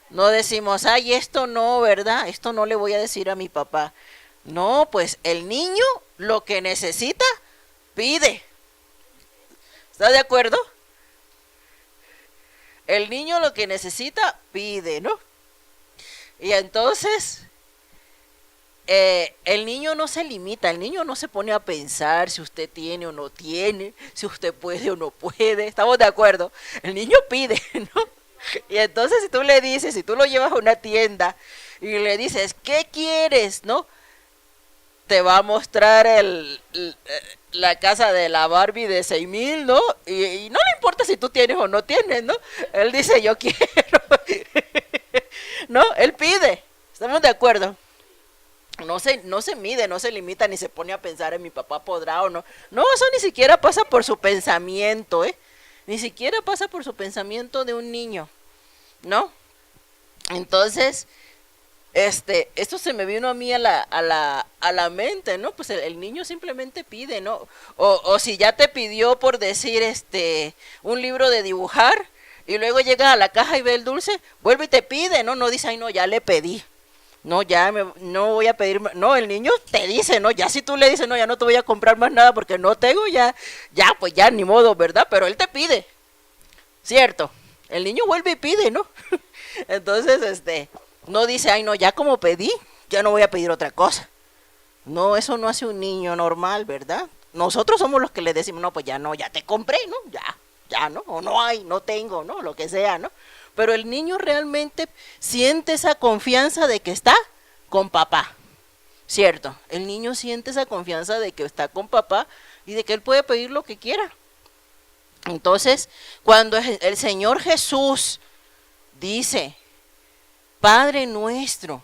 Speaker 1: No decimos, ay, esto no, ¿verdad? Esto no le voy a decir a mi papá. No, pues el niño lo que necesita, pide. ¿Está de acuerdo? El niño lo que necesita, pide, ¿no? Y entonces, el niño no se limita, el niño no se pone a pensar si usted tiene o no tiene, si usted puede o no puede, ¿estamos de acuerdo? El niño pide, ¿no? Y entonces si tú le dices, si tú lo llevas a una tienda y le dices, ¿qué quieres? ¿No? va a mostrar la casa de la Barbie de 6,000, ¿no? Y no le importa si tú tienes o no tienes, ¿no? Él dice, yo quiero. ¿No? Él pide. ¿Estamos de acuerdo? No se mide, no se limita, ni se pone a pensar en mi papá podrá o no. No, eso ni siquiera pasa por su pensamiento, ¿eh? Ni siquiera pasa por su pensamiento de un niño, ¿no? Entonces, esto se me vino a mí a la mente, ¿no? Pues el niño simplemente pide, ¿no? O si ya te pidió por decir, un libro de dibujar, y luego llega a la caja y ve el dulce, vuelve y te pide, ¿no? No dice, ay, no, ya le pedí. No, no voy a pedir más. No, el niño te dice, no, ya si tú le dices, no, ya no te voy a comprar más nada porque no tengo, pues ya ni modo, ¿verdad? Pero él te pide, ¿cierto? El niño vuelve y pide, ¿no? Entonces, no dice, ay, no, ya como pedí, ya no voy a pedir otra cosa. No, eso no hace un niño normal, ¿verdad? Nosotros somos los que le decimos, no, pues ya no, ya te compré, ¿no? Ya, ¿no? O no hay, no tengo, ¿no? Lo que sea, ¿no? Pero el niño realmente siente esa confianza de que está con papá, ¿cierto? El niño siente esa confianza de que está con papá y de que él puede pedir lo que quiera. Entonces, cuando el Señor Jesús dice, Padre nuestro,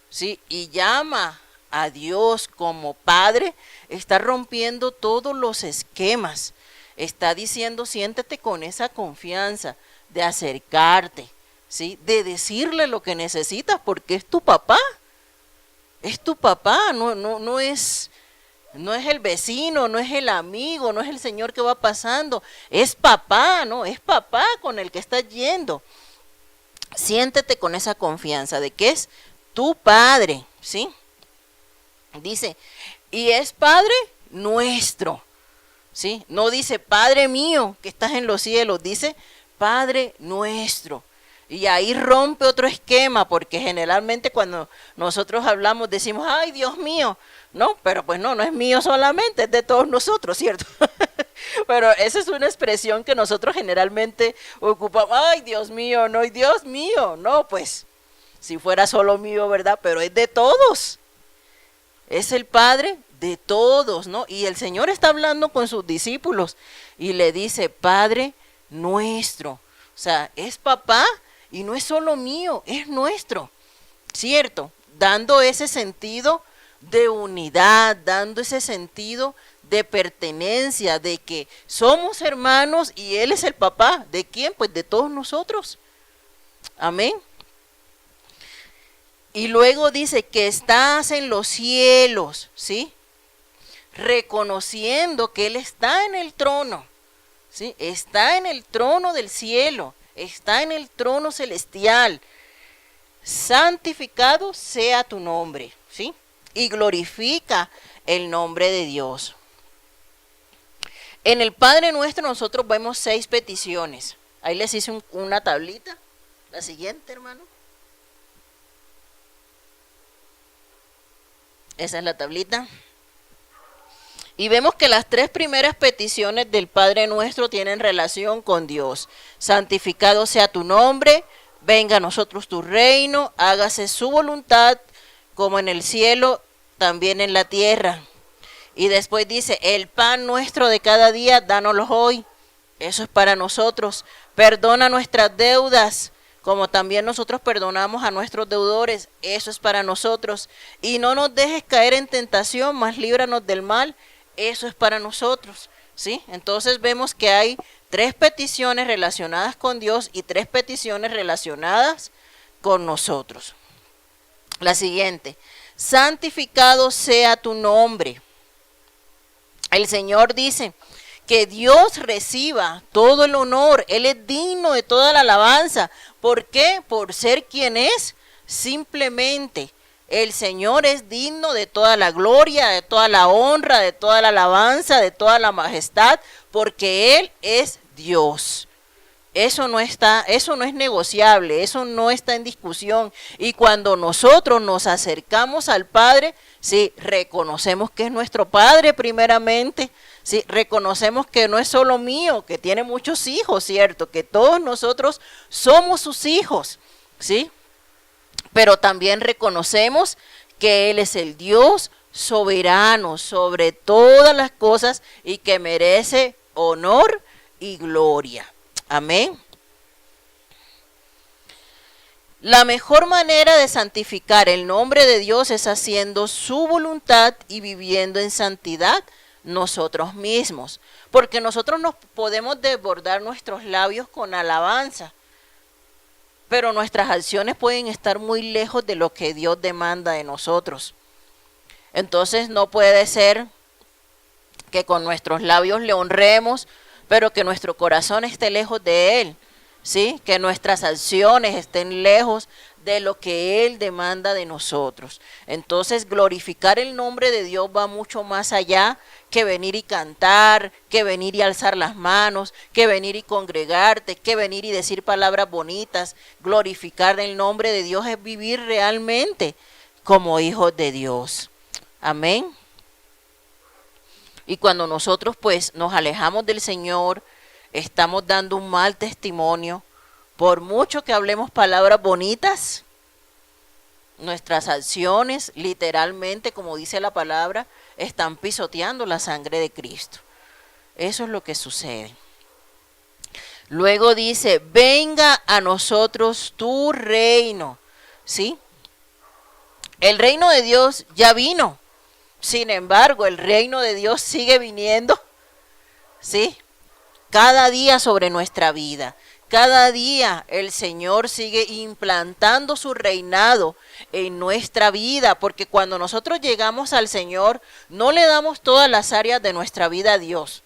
Speaker 1: ¿sí? Y llama a Dios como Padre, está rompiendo todos los esquemas. Está diciendo, siéntete con esa confianza de acercarte, ¿sí? De decirle lo que necesitas porque es tu papá. Es tu papá, no es el vecino, no es el amigo, no es el señor que va pasando. Es papá, ¿no? Es papá con el que estás yendo. Siéntete con esa confianza de que es tu Padre, ¿sí? Dice, y es Padre nuestro, ¿sí? No dice Padre mío que estás en los cielos, dice Padre nuestro. Y ahí rompe otro esquema, porque generalmente cuando nosotros hablamos decimos, ay, Dios mío, no, pero pues no es mío solamente, es de todos nosotros, ¿cierto? Pero esa es una expresión que nosotros generalmente ocupamos, ay, Dios mío, no, y Dios mío, no, pues, si fuera solo mío, ¿verdad? Pero es de todos, es el Padre de todos, ¿no? Y el Señor está hablando con sus discípulos y le dice, Padre nuestro, o sea, es papá y no es solo mío, es nuestro, ¿cierto? Dando ese sentido de unidad, dando ese sentido de pertenencia, de que somos hermanos y Él es el papá. ¿De quién? Pues de todos nosotros. Amén. Y luego dice que estás en los cielos, ¿sí? Reconociendo que Él está en el trono, ¿sí? Está en el trono del cielo, está en el trono celestial. Santificado sea tu nombre, ¿sí? Y glorifica el nombre de Dios. En el Padre Nuestro nosotros vemos 6 peticiones. Ahí les hice una tablita. La siguiente, hermano. Esa es la tablita. Y vemos que las 3 primeras peticiones del Padre Nuestro tienen relación con Dios. Santificado sea tu nombre, venga a nosotros tu reino, hágase su voluntad como en el cielo, también en la tierra. Y después dice, el pan nuestro de cada día, dánoslo hoy. Eso es para nosotros. Perdona nuestras deudas, como también nosotros perdonamos a nuestros deudores. Eso es para nosotros. Y no nos dejes caer en tentación, mas líbranos del mal. Eso es para nosotros, ¿sí? Entonces vemos que hay 3 peticiones relacionadas con Dios y 3 peticiones relacionadas con nosotros. La siguiente, santificado sea tu nombre. El Señor dice que Dios reciba todo el honor, Él es digno de toda la alabanza. ¿Por qué? Por ser quien es, simplemente. El Señor es digno de toda la gloria, de toda la honra, de toda la alabanza, de toda la majestad, porque Él es Dios. Eso no es negociable, eso no está en discusión. Y cuando nosotros nos acercamos al Padre, sí, reconocemos que es nuestro Padre primeramente, sí, reconocemos que no es solo mío, que tiene muchos hijos, ¿cierto? Que todos nosotros somos sus hijos, ¿sí? Pero también reconocemos que Él es el Dios soberano sobre todas las cosas y que merece honor y gloria. Amén. La mejor manera de santificar el nombre de Dios es haciendo su voluntad y viviendo en santidad nosotros mismos. Porque nosotros nos podemos desbordar nuestros labios con alabanza, pero nuestras acciones pueden estar muy lejos de lo que Dios demanda de nosotros. Entonces no puede ser que con nuestros labios le honremos, pero que nuestro corazón esté lejos de Él. ¿Sí? Que nuestras acciones estén lejos de lo que Él demanda de nosotros. Entonces, glorificar el nombre de Dios va mucho más allá que venir y cantar, que venir y alzar las manos, que venir y congregarte, que venir y decir palabras bonitas. Glorificar el nombre de Dios es vivir realmente como hijos de Dios. Amén. Y cuando nosotros pues nos alejamos del Señor, estamos dando un mal testimonio. Por mucho que hablemos palabras bonitas, nuestras acciones, literalmente, como dice la palabra, están pisoteando la sangre de Cristo. Eso es lo que sucede. Luego dice, venga a nosotros tu reino. ¿Sí? El reino de Dios ya vino. Sin embargo, el reino de Dios sigue viniendo. ¿Sí? Cada día sobre nuestra vida. Cada día el Señor sigue implantando su reinado en nuestra vida, porque cuando nosotros llegamos al Señor, no le damos todas las áreas de nuestra vida a Dios.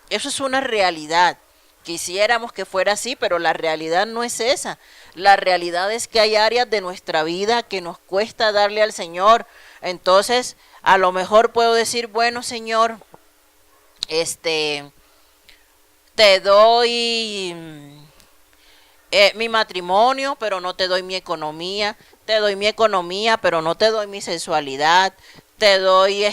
Speaker 1: Eso es una realidad. Quisiéramos que fuera así, pero la realidad no es esa. La realidad es que hay áreas de nuestra vida que nos cuesta darle al Señor. Entonces, a lo mejor puedo decir, bueno, Señor, te doy mi matrimonio, pero no te doy mi economía. Te doy mi economía, pero no te doy mi sensualidad. Te doy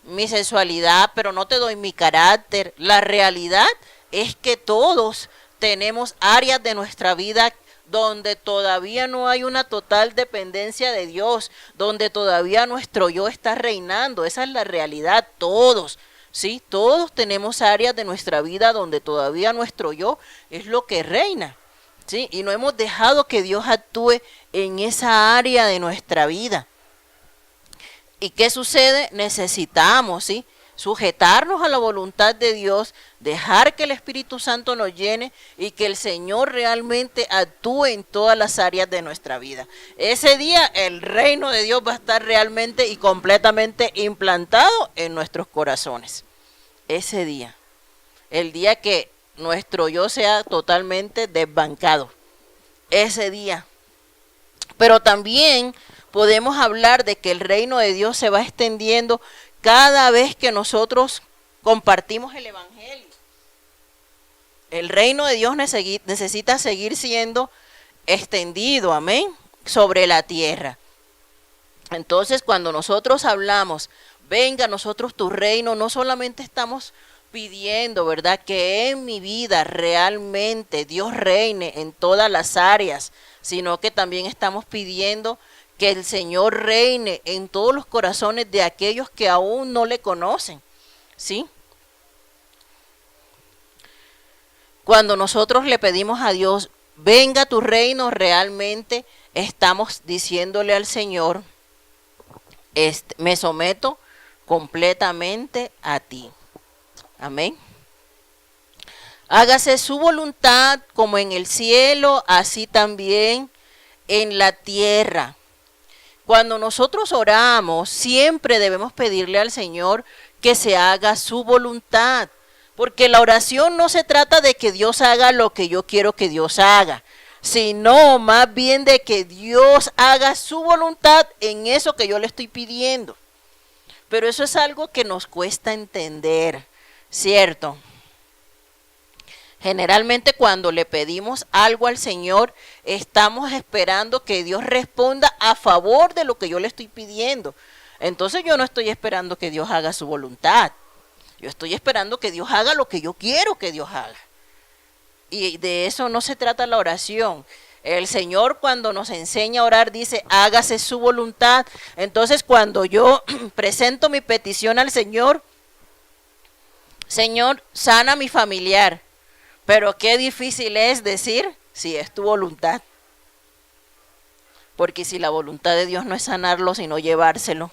Speaker 1: mi sensualidad, pero no te doy mi carácter. La realidad es que todos tenemos áreas de nuestra vida donde todavía no hay una total dependencia de Dios, donde todavía nuestro yo está reinando. Esa es la realidad, todos. ¿Sí? Todos tenemos áreas de nuestra vida donde todavía nuestro yo es lo que reina, ¿sí? Y no hemos dejado que Dios actúe en esa área de nuestra vida. ¿Y qué sucede? Necesitamos, ¿sí?, sujetarnos a la voluntad de Dios, dejar que el Espíritu Santo nos llene y que el Señor realmente actúe en todas las áreas de nuestra vida. Ese día el reino de Dios va a estar realmente y completamente implantado en nuestros corazones. Ese día, el día que nuestro yo sea totalmente desbancado, ese día. Pero también podemos hablar de que el reino de Dios se va extendiendo cada vez que nosotros compartimos el Evangelio. El reino de Dios necesita seguir siendo extendido, amén, sobre la tierra. Entonces, cuando nosotros hablamos, venga a nosotros tu reino, no solamente estamos pidiendo, ¿verdad?, que en mi vida realmente Dios reine en todas las áreas, sino que también estamos pidiendo que el Señor reine en todos los corazones de aquellos que aún no le conocen, ¿sí? Cuando nosotros le pedimos a Dios, venga tu reino, realmente estamos diciéndole al Señor, me someto completamente a ti. Amén. Hágase su voluntad como en el cielo, así también en la tierra. Cuando nosotros oramos, siempre debemos pedirle al Señor que se haga su voluntad, porque la oración no se trata de que Dios haga lo que yo quiero que Dios haga, sino más bien de que Dios haga su voluntad en eso que yo le estoy pidiendo. Pero eso es algo que nos cuesta entender, ¿cierto? Generalmente cuando le pedimos algo al Señor, estamos esperando que Dios responda a favor de lo que yo le estoy pidiendo. Entonces yo no estoy esperando que Dios haga su voluntad. Yo estoy esperando que Dios haga lo que yo quiero que Dios haga. Y de eso no se trata la oración. El Señor cuando nos enseña a orar dice, hágase su voluntad. Entonces cuando yo presento mi petición al Señor, Señor, sana a mi familiar. Pero qué difícil es decir si es tu voluntad. Porque si la voluntad de Dios no es sanarlo, sino llevárselo.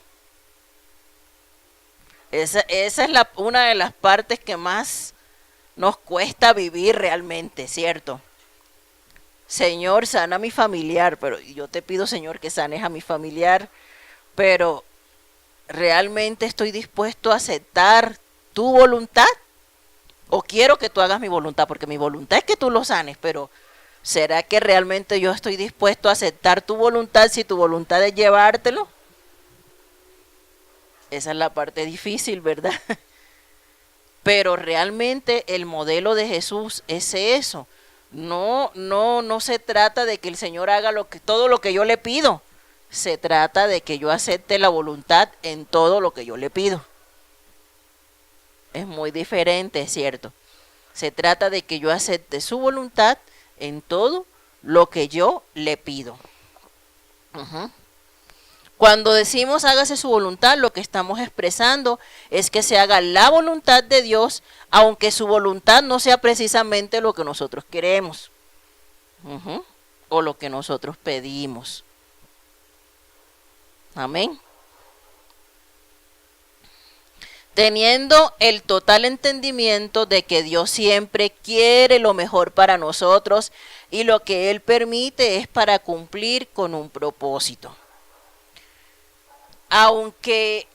Speaker 1: Esa es una de las partes que más nos cuesta vivir realmente, ¿cierto? Señor, sana a mi familiar, pero yo te pido, Señor, que sanes a mi familiar, pero ¿realmente estoy dispuesto a aceptar tu voluntad? ¿O quiero que tú hagas mi voluntad? Porque mi voluntad es que tú lo sanes, pero ¿será que realmente yo estoy dispuesto a aceptar tu voluntad si tu voluntad es llevártelo? Esa es la parte difícil, ¿verdad? Pero realmente el modelo de Jesús es eso. No se trata de que el Señor haga todo lo que yo le pido. Se trata de que yo acepte la voluntad en todo lo que yo le pido. Es muy diferente, es cierto. Se trata de que yo acepte su voluntad en todo lo que yo le pido. Cuando decimos hágase su voluntad, lo que estamos expresando es que se haga la voluntad de Dios, aunque su voluntad no sea precisamente lo que nosotros queremos, o lo que nosotros pedimos. Amén. Teniendo el total entendimiento de que Dios siempre quiere lo mejor para nosotros y lo que Él permite es para cumplir con un propósito. Aunque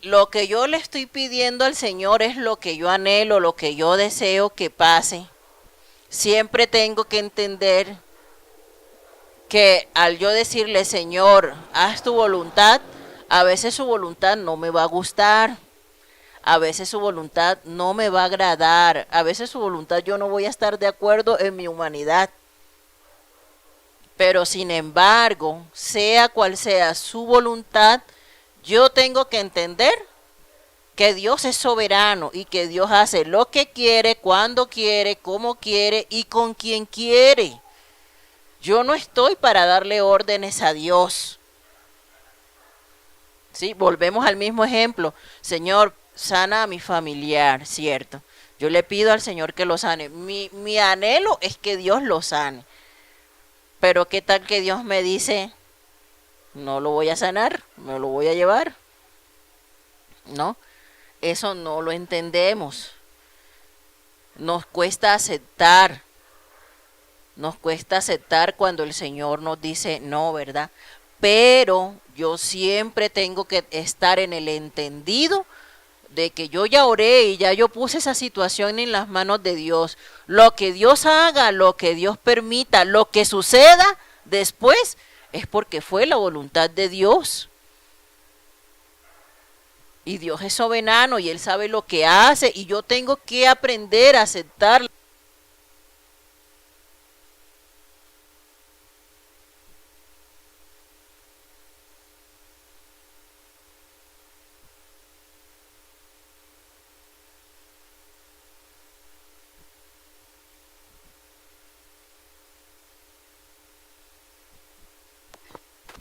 Speaker 1: lo que yo le estoy pidiendo al Señor es lo que yo anhelo, lo que yo deseo que pase, siempre tengo que entender que al yo decirle, Señor, haz tu voluntad, a veces su voluntad no me va a gustar, a veces su voluntad no me va a agradar, a veces su voluntad yo no voy a estar de acuerdo en mi humanidad. Pero sin embargo, sea cual sea su voluntad, yo tengo que entender que Dios es soberano y que Dios hace lo que quiere, cuando quiere, como quiere y con quien quiere. Yo no estoy para darle órdenes a Dios. ¿Sí? Volvemos al mismo ejemplo. Señor, sana a mi familiar, ¿cierto? Yo le pido al Señor que lo sane. Mi anhelo es que Dios lo sane. Pero ¿qué tal que Dios me dice, no lo voy a sanar, me lo voy a llevar? ¿No? Eso no lo entendemos. Nos cuesta aceptar. Nos cuesta aceptar cuando el Señor nos dice no, ¿verdad? Pero yo siempre tengo que estar en el entendido de que yo ya oré y ya yo puse esa situación en las manos de Dios. Lo que Dios haga, lo que Dios permita, lo que suceda después es porque fue la voluntad de Dios. Y Dios es soberano y Él sabe lo que hace y yo tengo que aprender a aceptar.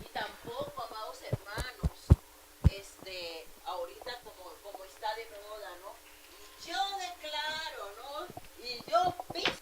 Speaker 1: Y tampoco, amados hermanos, ahorita como está de moda, ¿no? Y yo declaro, ¿no? Y yo pido.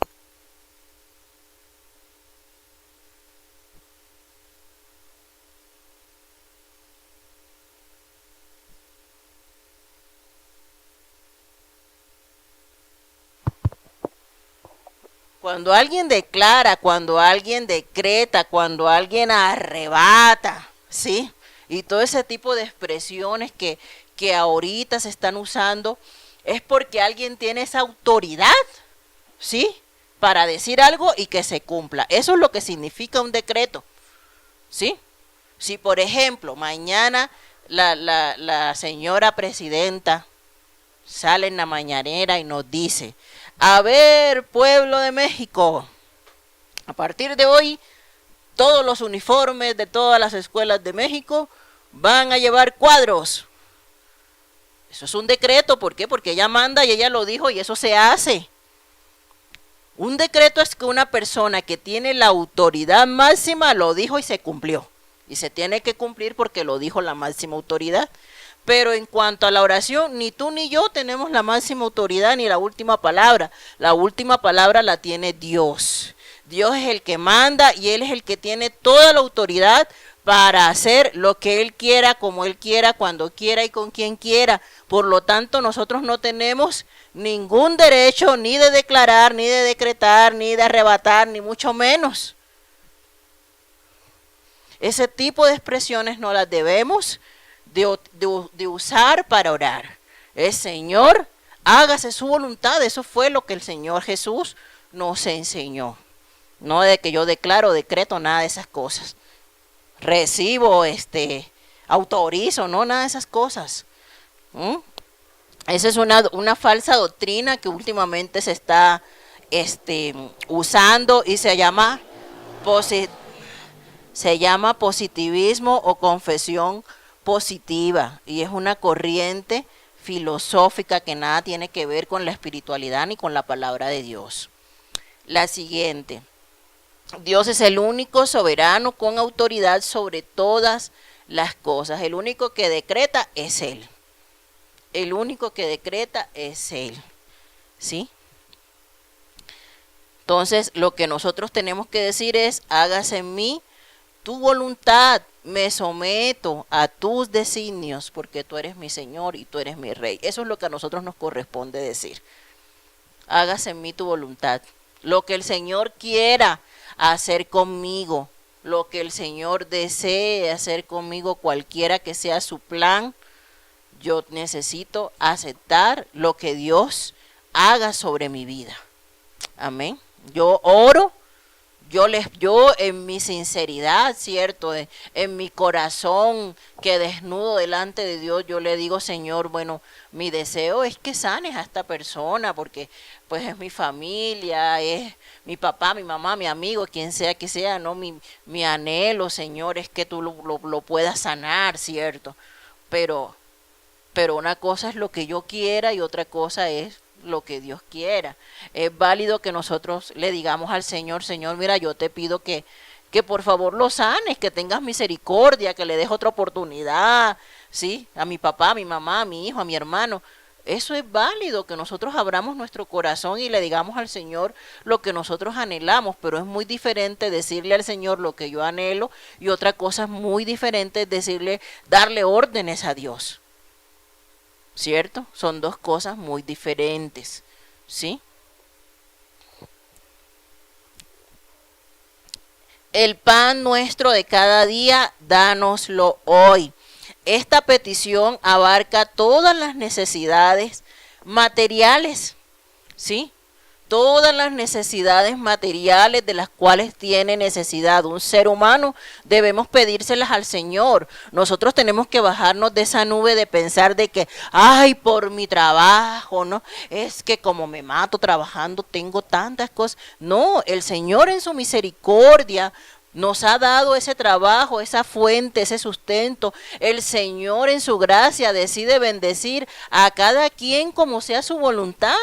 Speaker 1: Cuando alguien declara, cuando alguien decreta, cuando alguien arrebata, ¿sí? Y todo ese tipo de expresiones que ahorita se están usando, es porque alguien tiene esa autoridad, ¿sí? Para decir algo y que se cumpla. Eso es lo que significa un decreto, ¿sí? Si por ejemplo mañana la señora presidenta sale en la mañanera y nos dice, a ver, pueblo de México, a partir de hoy todos los uniformes de todas las escuelas de México van a llevar cuadros. Eso es un decreto, ¿por qué? Porque ella manda y ella lo dijo y eso se hace. Un decreto es que una persona que tiene la autoridad máxima lo dijo y se cumplió. Y se tiene que cumplir porque lo dijo la máxima autoridad. Pero en cuanto a la oración, ni tú ni yo tenemos la máxima autoridad ni la última palabra. La última palabra la tiene Dios. Dios es el que manda y Él es el que tiene toda la autoridad para hacer lo que Él quiera, como Él quiera, cuando quiera y con quien quiera. Por lo tanto, nosotros no tenemos ningún derecho ni de declarar, ni de decretar, ni de arrebatar, ni mucho menos. Ese tipo de expresiones no las debemos de usar para orar. El Señor, hágase su voluntad. Eso fue lo que el Señor Jesús nos enseñó. No de que yo declaro, decreto, nada de esas cosas. Recibo, autorizo, no, nada de esas cosas. Esa es una falsa doctrina que últimamente se está usando y se llama positivismo o confesión positiva, y es una corriente filosófica que nada tiene que ver con la espiritualidad ni con la palabra de Dios. La siguiente: Dios es el único soberano con autoridad sobre todas las cosas. El único que decreta es Él. El único que decreta es Él. ¿Sí? Entonces, lo que nosotros tenemos que decir es: hágase en mí tu voluntad, me someto a tus designios, porque tú eres mi Señor y tú eres mi Rey. Eso es lo que a nosotros nos corresponde decir. Hágase en mí tu voluntad. Lo que el Señor quiera hacer conmigo, lo que el Señor desee hacer conmigo, cualquiera que sea su plan, yo necesito aceptar lo que Dios haga sobre mi vida. Amén. Yo oro, yo en mi sinceridad, cierto, en mi corazón que desnudo delante de Dios, yo le digo: Señor, bueno, mi deseo es que sanes a esta persona, porque pues es mi familia, es mi papá, mi mamá, mi amigo, quien sea que sea, no, mi anhelo, Señor, es que tú lo puedas sanar, cierto, pero una cosa es lo que yo quiera y otra cosa es lo que Dios quiera. Es válido que nosotros le digamos al Señor: Señor, mira, yo te pido que por favor lo sanes, que tengas misericordia, que le des otra oportunidad, ¿sí? A mi papá, a mi mamá, a mi hijo, a mi hermano. Eso es válido, que nosotros abramos nuestro corazón y le digamos al Señor lo que nosotros anhelamos, pero es muy diferente decirle al Señor lo que yo anhelo, y otra cosa muy diferente es decirle, darle órdenes a Dios. ¿Cierto? Son dos cosas muy diferentes, ¿sí? El pan nuestro de cada día, dánoslo hoy. Esta petición abarca todas las necesidades materiales, ¿sí? Todas las necesidades materiales de las cuales tiene necesidad un ser humano, debemos pedírselas al Señor. Nosotros tenemos que bajarnos de esa nube de pensar de que, ay, por mi trabajo, ¿no? Es que como me mato trabajando tengo tantas cosas. No, el Señor en su misericordia nos ha dado ese trabajo, esa fuente, ese sustento. El Señor en su gracia decide bendecir a cada quien como sea su voluntad.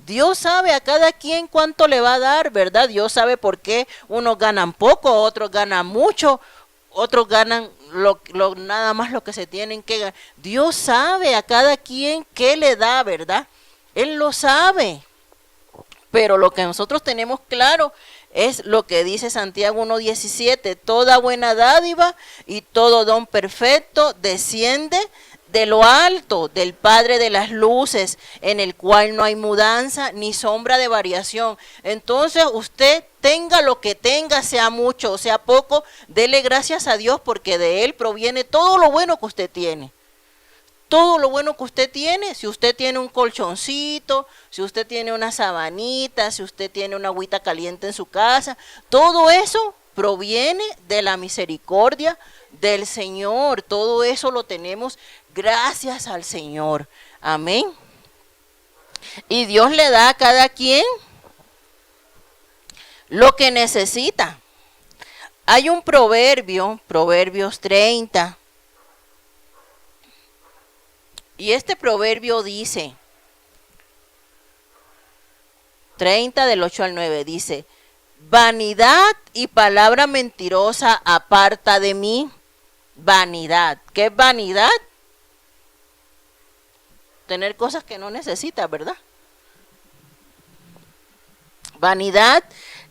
Speaker 1: Dios sabe a cada quien cuánto le va a dar, ¿verdad? Dios sabe por qué unos ganan poco, otros ganan mucho, otros ganan nada más lo que se tienen que ganar. Dios sabe a cada quien qué le da, ¿verdad? Él lo sabe. Pero lo que nosotros tenemos claro es lo que dice Santiago 1:17: toda buena dádiva y todo don perfecto desciende de lo alto, del Padre de las luces, en el cual no hay mudanza ni sombra de variación. Entonces usted tenga lo que tenga, sea mucho o sea poco, dele gracias a Dios, porque de Él proviene todo lo bueno que usted tiene. Todo lo bueno que usted tiene, si usted tiene un colchoncito, si usted tiene una sabanita, si usted tiene una agüita caliente en su casa, todo eso proviene de la misericordia del Señor. Todo eso lo tenemos gracias al Señor. Amén. Y Dios le da a cada quien lo que necesita. Hay un proverbio, Proverbios 30. Y este proverbio dice: 30 del 8 al 9 dice: vanidad y palabra mentirosa aparta de mí. Vanidad. ¿Qué es vanidad? Tener cosas que no necesitas, ¿verdad? Vanidad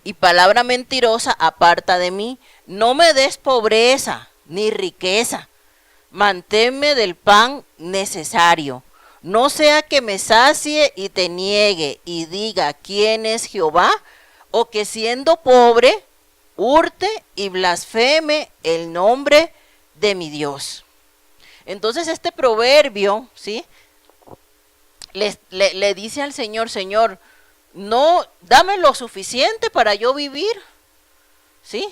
Speaker 1: y palabra mentirosa aparta de mí. No me des pobreza ni riqueza. Manténme del pan necesario. No sea que me sacie y te niegue y diga quién es Jehová, o que siendo pobre hurte y blasfeme el nombre de mi Dios. Entonces este proverbio, ¿sí?, le dice al Señor: Señor, no, dame lo suficiente para yo vivir, ¿sí?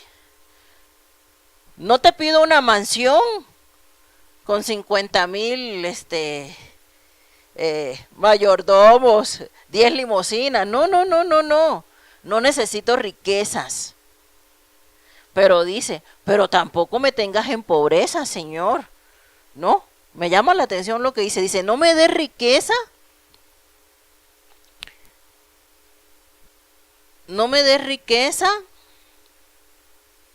Speaker 1: No te pido una mansión con 50,000 mayordomos, 10 limusinas. No, no, no, no, no. No necesito riquezas. Pero dice, pero tampoco me tengas en pobreza, Señor. No, me llama la atención lo que dice. Dice, no me des riqueza. No me des riqueza.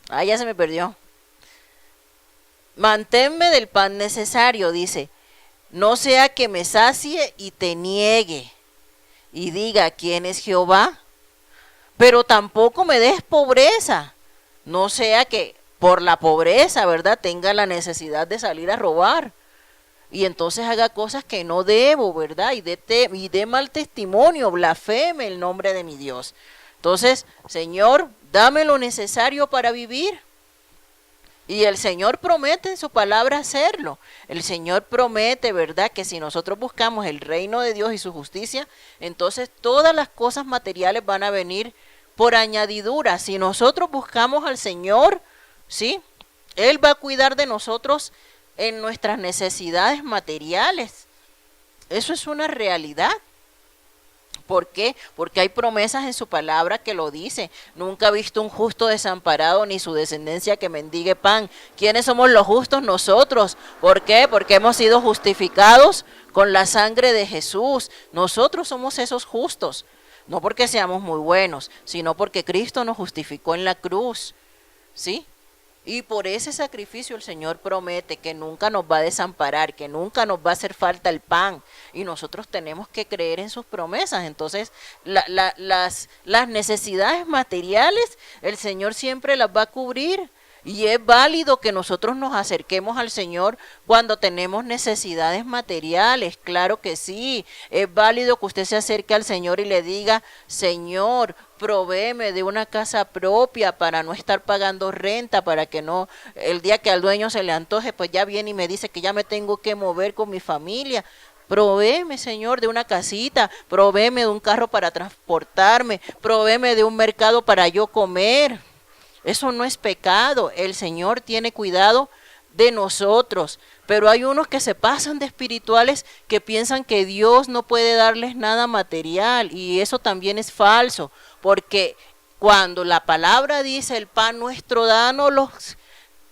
Speaker 1: Ah, ya se me perdió. Manténme del pan necesario, dice. No sea que me sacie y te niegue y diga quién es Jehová. Pero tampoco me des pobreza. No sea que por la pobreza, ¿verdad?, tenga la necesidad de salir a robar. Y entonces haga cosas que no debo, ¿verdad? Y dé mal testimonio, blasfeme el nombre de mi Dios. Entonces, Señor, dame lo necesario para vivir. Y el Señor promete en su palabra hacerlo. El Señor promete, ¿verdad?, que si nosotros buscamos el reino de Dios y su justicia, entonces todas las cosas materiales van a venir por añadidura. Si nosotros buscamos al Señor, ¿sí?, Él va a cuidar de nosotros en nuestras necesidades materiales. Eso es una realidad. ¿Por qué? Porque hay promesas en su palabra que lo dice. Nunca ha visto un justo desamparado ni su descendencia que mendigue pan. ¿Quiénes somos los justos? Nosotros. ¿Por qué? Porque hemos sido justificados con la sangre de Jesús. Nosotros somos esos justos. No porque seamos muy buenos, sino porque Cristo nos justificó en la cruz. ¿Sí? Y por ese sacrificio el Señor promete que nunca nos va a desamparar, que nunca nos va a hacer falta el pan. Y nosotros tenemos que creer en sus promesas. Entonces, las necesidades materiales, el Señor siempre las va a cubrir. Y es válido que nosotros nos acerquemos al Señor cuando tenemos necesidades materiales, claro que sí. Es válido que usted se acerque al Señor y le diga: Señor, provéeme de una casa propia para no estar pagando renta, para que no, el día que al dueño se le antoje, pues ya viene y me dice que ya me tengo que mover con mi familia. Provéeme, Señor, de una casita, provéeme de un carro para transportarme, provéeme de un mercado para yo comer. Eso no es pecado. El Señor tiene cuidado de nosotros. Pero hay unos que se pasan de espirituales que piensan que Dios no puede darles nada material. Y eso también es falso. Porque cuando la palabra dice el pan nuestro danos,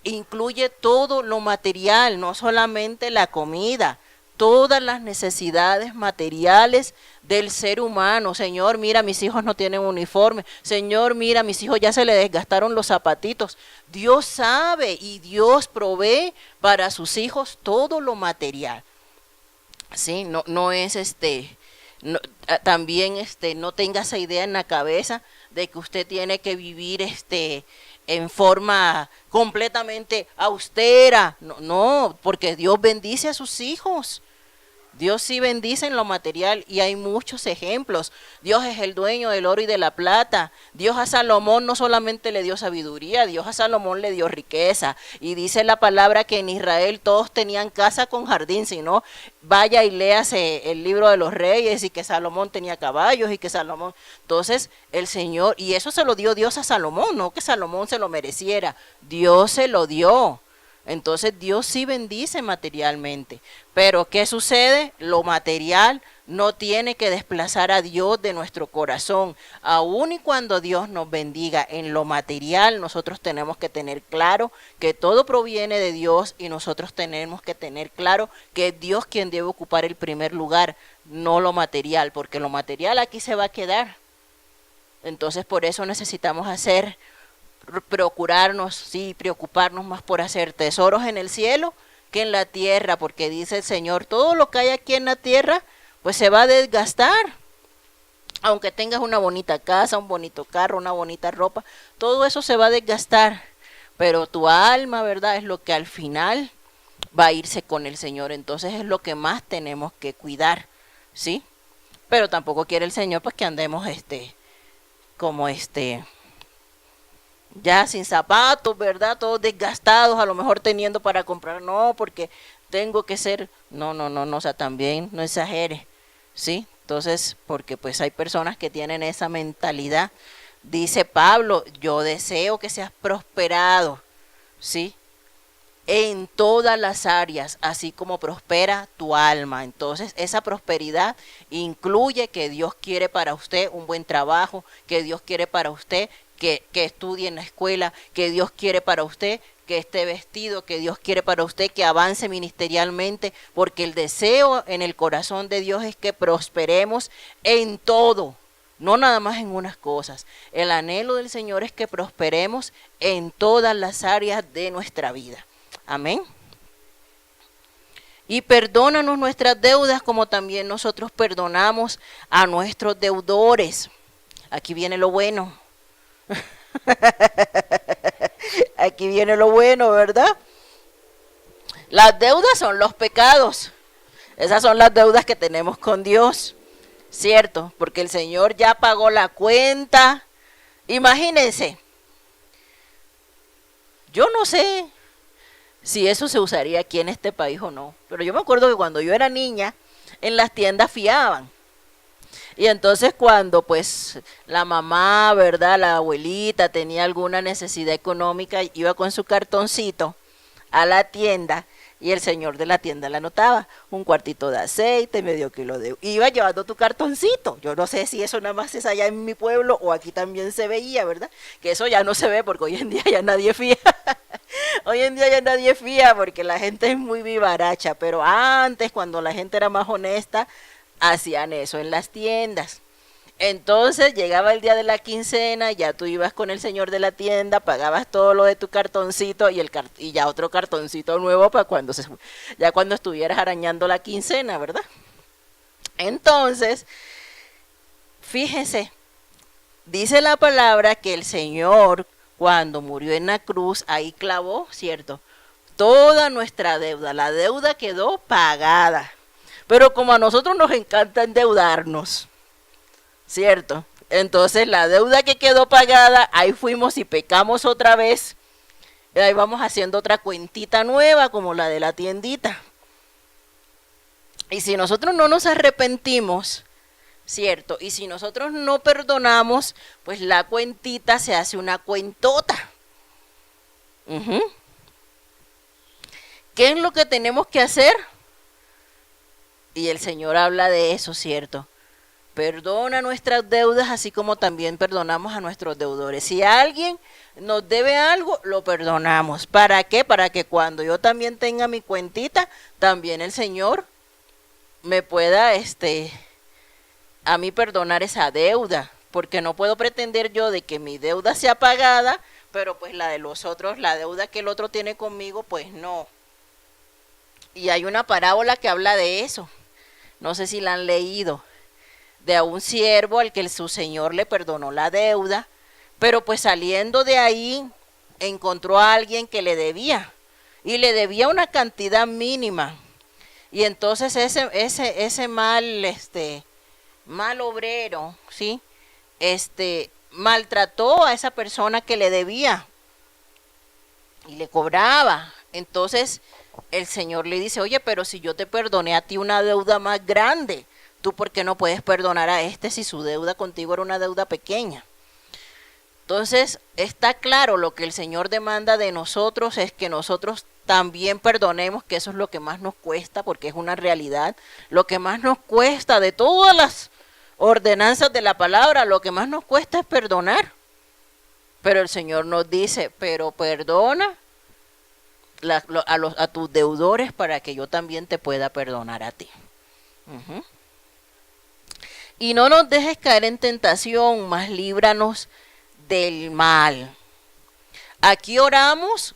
Speaker 1: incluye todo lo material, no solamente la comida. Todas las necesidades materiales del ser humano. Señor, mira, mis hijos no tienen uniforme. Señor, mira, mis hijos ya se les desgastaron los zapatitos. Dios sabe y Dios provee para sus hijos todo lo material. Sí, no es también no tenga esa idea en la cabeza de que usted tiene que vivir en forma completamente austera. No, porque Dios bendice a sus hijos. Dios sí bendice en lo material y hay muchos ejemplos. Dios es el dueño del oro y de la plata. Dios a Salomón no solamente le dio sabiduría, Dios a Salomón le dio riqueza. Y dice la palabra que en Israel todos tenían casa con jardín, sino vaya y léase el libro de los reyes y que Salomón tenía caballos y que Salomón... Entonces el Señor, y eso se lo dio Dios a Salomón, no que Salomón se lo mereciera, Dios se lo dio. Entonces Dios sí bendice materialmente. Pero ¿qué sucede? Lo material no tiene que desplazar a Dios de nuestro corazón. Aun y cuando Dios nos bendiga en lo material, nosotros tenemos que tener claro que todo proviene de Dios y nosotros tenemos que tener claro que es Dios quien debe ocupar el primer lugar, no lo material, porque lo material aquí se va a quedar. Entonces por eso necesitamos procurarnos, sí, preocuparnos más por hacer tesoros en el cielo que en la tierra, porque dice el Señor, todo lo que hay aquí en la tierra, pues se va a desgastar. Aunque tengas una bonita casa, un bonito carro, una bonita ropa, todo eso se va a desgastar. Pero tu alma, ¿verdad? Es lo que al final va a irse con el Señor. Entonces es lo que más tenemos que cuidar, ¿sí? Pero tampoco quiere el Señor pues que andemos como ya sin zapatos, ¿verdad? Todos desgastados, a lo mejor teniendo para comprar, no, porque tengo que ser, no, o sea, también no exagere, ¿sí? Entonces, porque pues hay personas que tienen esa mentalidad. Dice Pablo, yo deseo que seas prosperado, ¿sí? En todas las áreas, así como prospera tu alma. Entonces, esa prosperidad incluye que Dios quiere para usted un buen trabajo, que Dios quiere para usted que estudie en la escuela, que Dios quiere para usted que esté vestido, que Dios quiere para usted que avance ministerialmente, porque el deseo en el corazón de Dios es que prosperemos en todo, no nada más en unas cosas. El anhelo del Señor es que prosperemos en todas las áreas de nuestra vida. Amén. Y perdónanos nuestras deudas como también nosotros perdonamos a nuestros deudores. Aquí viene lo bueno. Aquí viene lo bueno, ¿verdad? Las deudas son los pecados. Esas son las deudas que tenemos con Dios, ¿cierto? Porque el Señor ya pagó la cuenta. Imagínense, yo no sé si eso se usaría aquí en este país o no, pero yo me acuerdo que cuando yo era niña, en las tiendas fiaban. Y entonces cuando pues la mamá, ¿verdad? La abuelita tenía alguna necesidad económica, iba con su cartoncito a la tienda y el señor de la tienda le anotaba un cuartito de aceite, medio kilo de... Iba llevando tu cartoncito. Yo no sé si eso nada más es allá en mi pueblo o aquí también se veía, ¿verdad? Que eso ya no se ve porque hoy en día ya nadie fía. Hoy en día ya nadie fía porque la gente es muy vivaracha, pero antes cuando la gente era más honesta, hacían eso en las tiendas. Entonces llegaba el día de la quincena, ya tú ibas con el señor de la tienda, pagabas todo lo de tu cartoncito y ya otro cartoncito nuevo para ya cuando estuvieras arañando la quincena, ¿verdad? Entonces, fíjense, dice la palabra que el Señor cuando murió en la cruz, ahí clavó, ¿cierto? Toda nuestra deuda, la deuda quedó pagada. Pero como a nosotros nos encanta endeudarnos, ¿cierto? Entonces la deuda que quedó pagada, ahí fuimos y pecamos otra vez. Y ahí vamos haciendo otra cuentita nueva como la de la tiendita. Y si nosotros no nos arrepentimos, ¿cierto? Y si nosotros no perdonamos, pues la cuentita se hace una cuentota. ¿Qué es lo que tenemos que hacer? Y el Señor habla de eso, ¿cierto? Perdona nuestras deudas así como también perdonamos a nuestros deudores. Si alguien nos debe algo, lo perdonamos. ¿Para qué? Para que cuando yo también tenga mi cuentita, también el Señor me pueda a mí perdonar esa deuda. Porque no puedo pretender yo de que mi deuda sea pagada, pero pues la de los otros, la deuda que el otro tiene conmigo, pues no. Y hay una parábola que habla de eso. No sé si la han leído, de a un siervo al que su señor le perdonó la deuda, pero pues saliendo de ahí encontró a alguien que le debía, y le debía una cantidad mínima. Y entonces ese mal obrero, ¿sí? Maltrató a esa persona que le debía y le cobraba. Entonces el Señor le dice, oye, pero si yo te perdoné a ti una deuda más grande, ¿tú por qué no puedes perdonar a si su deuda contigo era una deuda pequeña? Entonces está claro, lo que el Señor demanda de nosotros es que nosotros también perdonemos, que eso es lo que más nos cuesta, porque es una realidad. Lo que más nos cuesta de todas las ordenanzas de la palabra, lo que más nos cuesta es perdonar. Pero el Señor nos dice, pero perdona a tus deudores para que yo también te pueda perdonar a ti. Y no nos dejes caer en tentación, mas líbranos del mal. Aquí oramos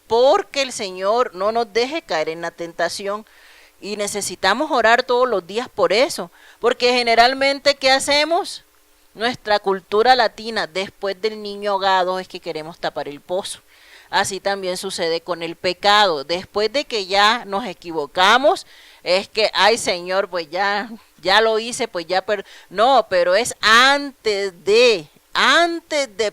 Speaker 1: porque el Señor no nos deje caer en la tentación. Y necesitamos orar todos los días por eso. Porque generalmente, ¿qué hacemos? Nuestra cultura latina, después del niño ahogado, es que queremos tapar el pozo. Así también sucede con el pecado. Después de que ya nos equivocamos, es que, ay Señor, pues ya lo hice, pues ya, no, pero es antes de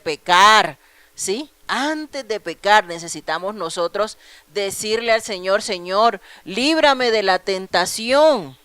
Speaker 1: pecar, ¿sí? Antes de pecar necesitamos nosotros decirle al Señor, Señor, líbrame de la tentación.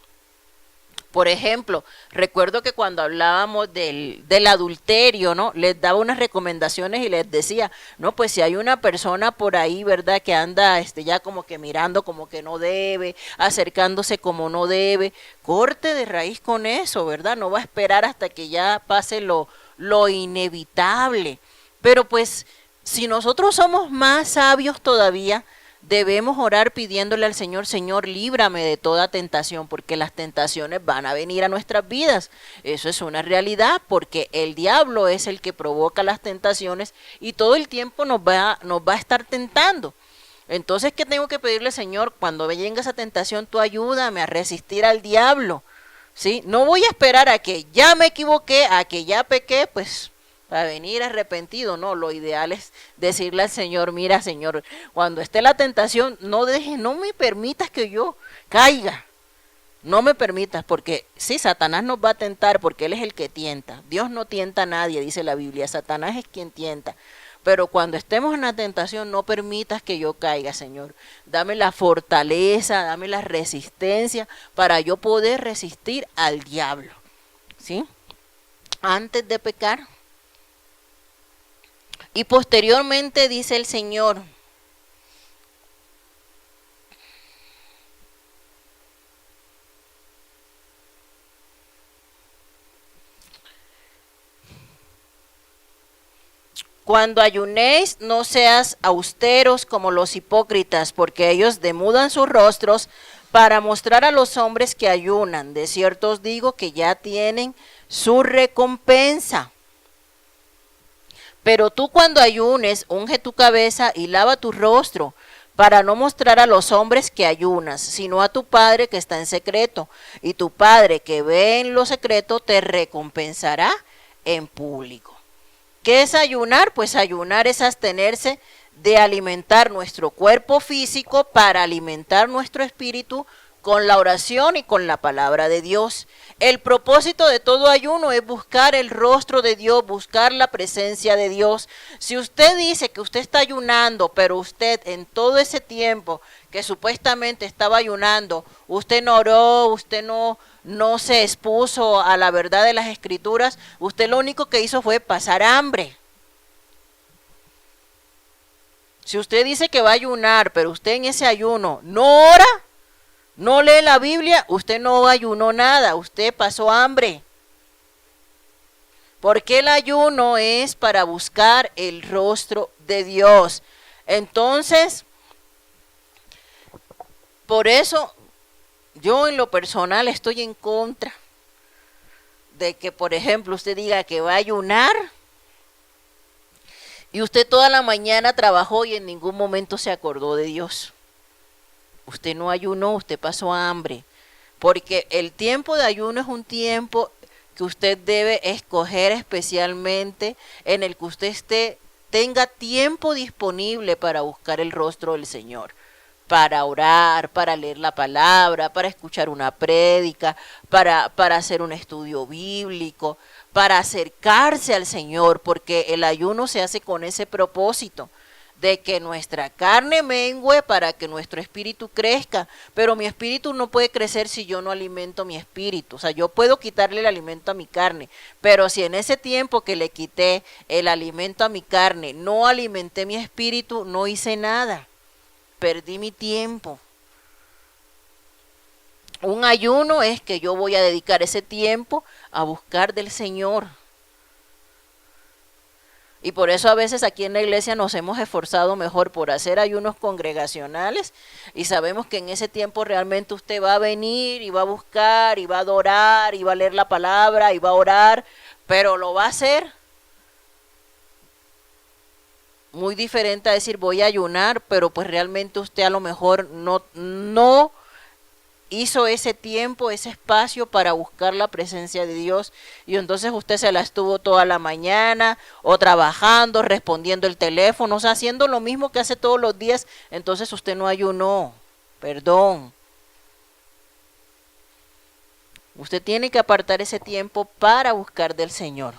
Speaker 1: Por ejemplo, recuerdo que cuando hablábamos del adulterio, ¿no? Les daba unas recomendaciones y les decía, no, pues si hay una persona por ahí, ¿verdad? Que anda ya como que mirando como que no debe, acercándose como no debe, corte de raíz con eso, ¿verdad? No va a esperar hasta que ya pase lo inevitable. Pero pues, si nosotros somos más sabios todavía, debemos orar pidiéndole al Señor, Señor, líbrame de toda tentación, porque las tentaciones van a venir a nuestras vidas. Eso es una realidad, porque el diablo es el que provoca las tentaciones y todo el tiempo nos va a estar tentando. Entonces, ¿qué tengo que pedirle, Señor? Cuando me venga esa tentación, tú ayúdame a resistir al diablo, ¿sí? No voy a esperar a que ya me equivoqué, a que ya pequé, pues para venir arrepentido. No, lo ideal es decirle al Señor, mira Señor, cuando esté la tentación, no me permitas que yo caiga, no me permitas, porque sí, Satanás nos va a tentar, porque él es el que tienta. Dios no tienta a nadie, dice la Biblia, Satanás es quien tienta. Pero cuando estemos en la tentación, no permitas que yo caiga, Señor. Dame la fortaleza, dame la resistencia para yo poder resistir al diablo, ¿sí? Antes de pecar. Y posteriormente dice el Señor, cuando ayunéis, no seas austeros como los hipócritas, porque ellos demudan sus rostros para mostrar a los hombres que ayunan. De cierto os digo que ya tienen su recompensa. Pero tú cuando ayunes, unge tu cabeza y lava tu rostro, para no mostrar a los hombres que ayunas, sino a tu Padre que está en secreto. Y tu Padre que ve en lo secreto te recompensará en público. ¿Qué es ayunar? Pues ayunar es abstenerse de alimentar nuestro cuerpo físico para alimentar nuestro espíritu con la oración y con la palabra de Dios. El propósito de todo ayuno es buscar el rostro de Dios, buscar la presencia de Dios. Si usted dice que usted está ayunando, pero usted en todo ese tiempo que supuestamente estaba ayunando, usted no oró, usted no se expuso a la verdad de las Escrituras, usted lo único que hizo fue pasar hambre. Si usted dice que va a ayunar, pero usted en ese ayuno no ora, no lee la Biblia, usted no ayunó nada, usted pasó hambre. Porque el ayuno es para buscar el rostro de Dios. Entonces, por eso yo en lo personal estoy en contra de que, por ejemplo, usted diga que va a ayunar y usted toda la mañana trabajó y en ningún momento se acordó de Dios. Usted no ayunó, usted pasó hambre, porque el tiempo de ayuno es un tiempo que usted debe escoger especialmente, en el que usted tenga tiempo disponible para buscar el rostro del Señor, para orar, para leer la palabra, para escuchar una prédica, para hacer un estudio bíblico, para acercarse al Señor, porque el ayuno se hace con ese propósito, de que nuestra carne mengue para que nuestro espíritu crezca, pero mi espíritu no puede crecer si yo no alimento mi espíritu. O sea, yo puedo quitarle el alimento a mi carne, pero si en ese tiempo que le quité el alimento a mi carne, no alimenté mi espíritu, no hice nada, perdí mi tiempo. Un ayuno es que yo voy a dedicar ese tiempo a buscar del Señor. Y por eso a veces aquí en la iglesia nos hemos esforzado mejor por hacer ayunos congregacionales y sabemos que en ese tiempo realmente usted va a venir y va a buscar y va a adorar y va a leer la palabra y va a orar, pero lo va a hacer muy diferente a decir voy a ayunar, pero pues realmente usted a lo mejor no hizo ese tiempo, ese espacio para buscar la presencia de Dios y entonces usted se la estuvo toda la mañana o trabajando, respondiendo el teléfono, o sea, haciendo lo mismo que hace todos los días, entonces usted no ayunó, perdón. Usted tiene que apartar ese tiempo para buscar del Señor.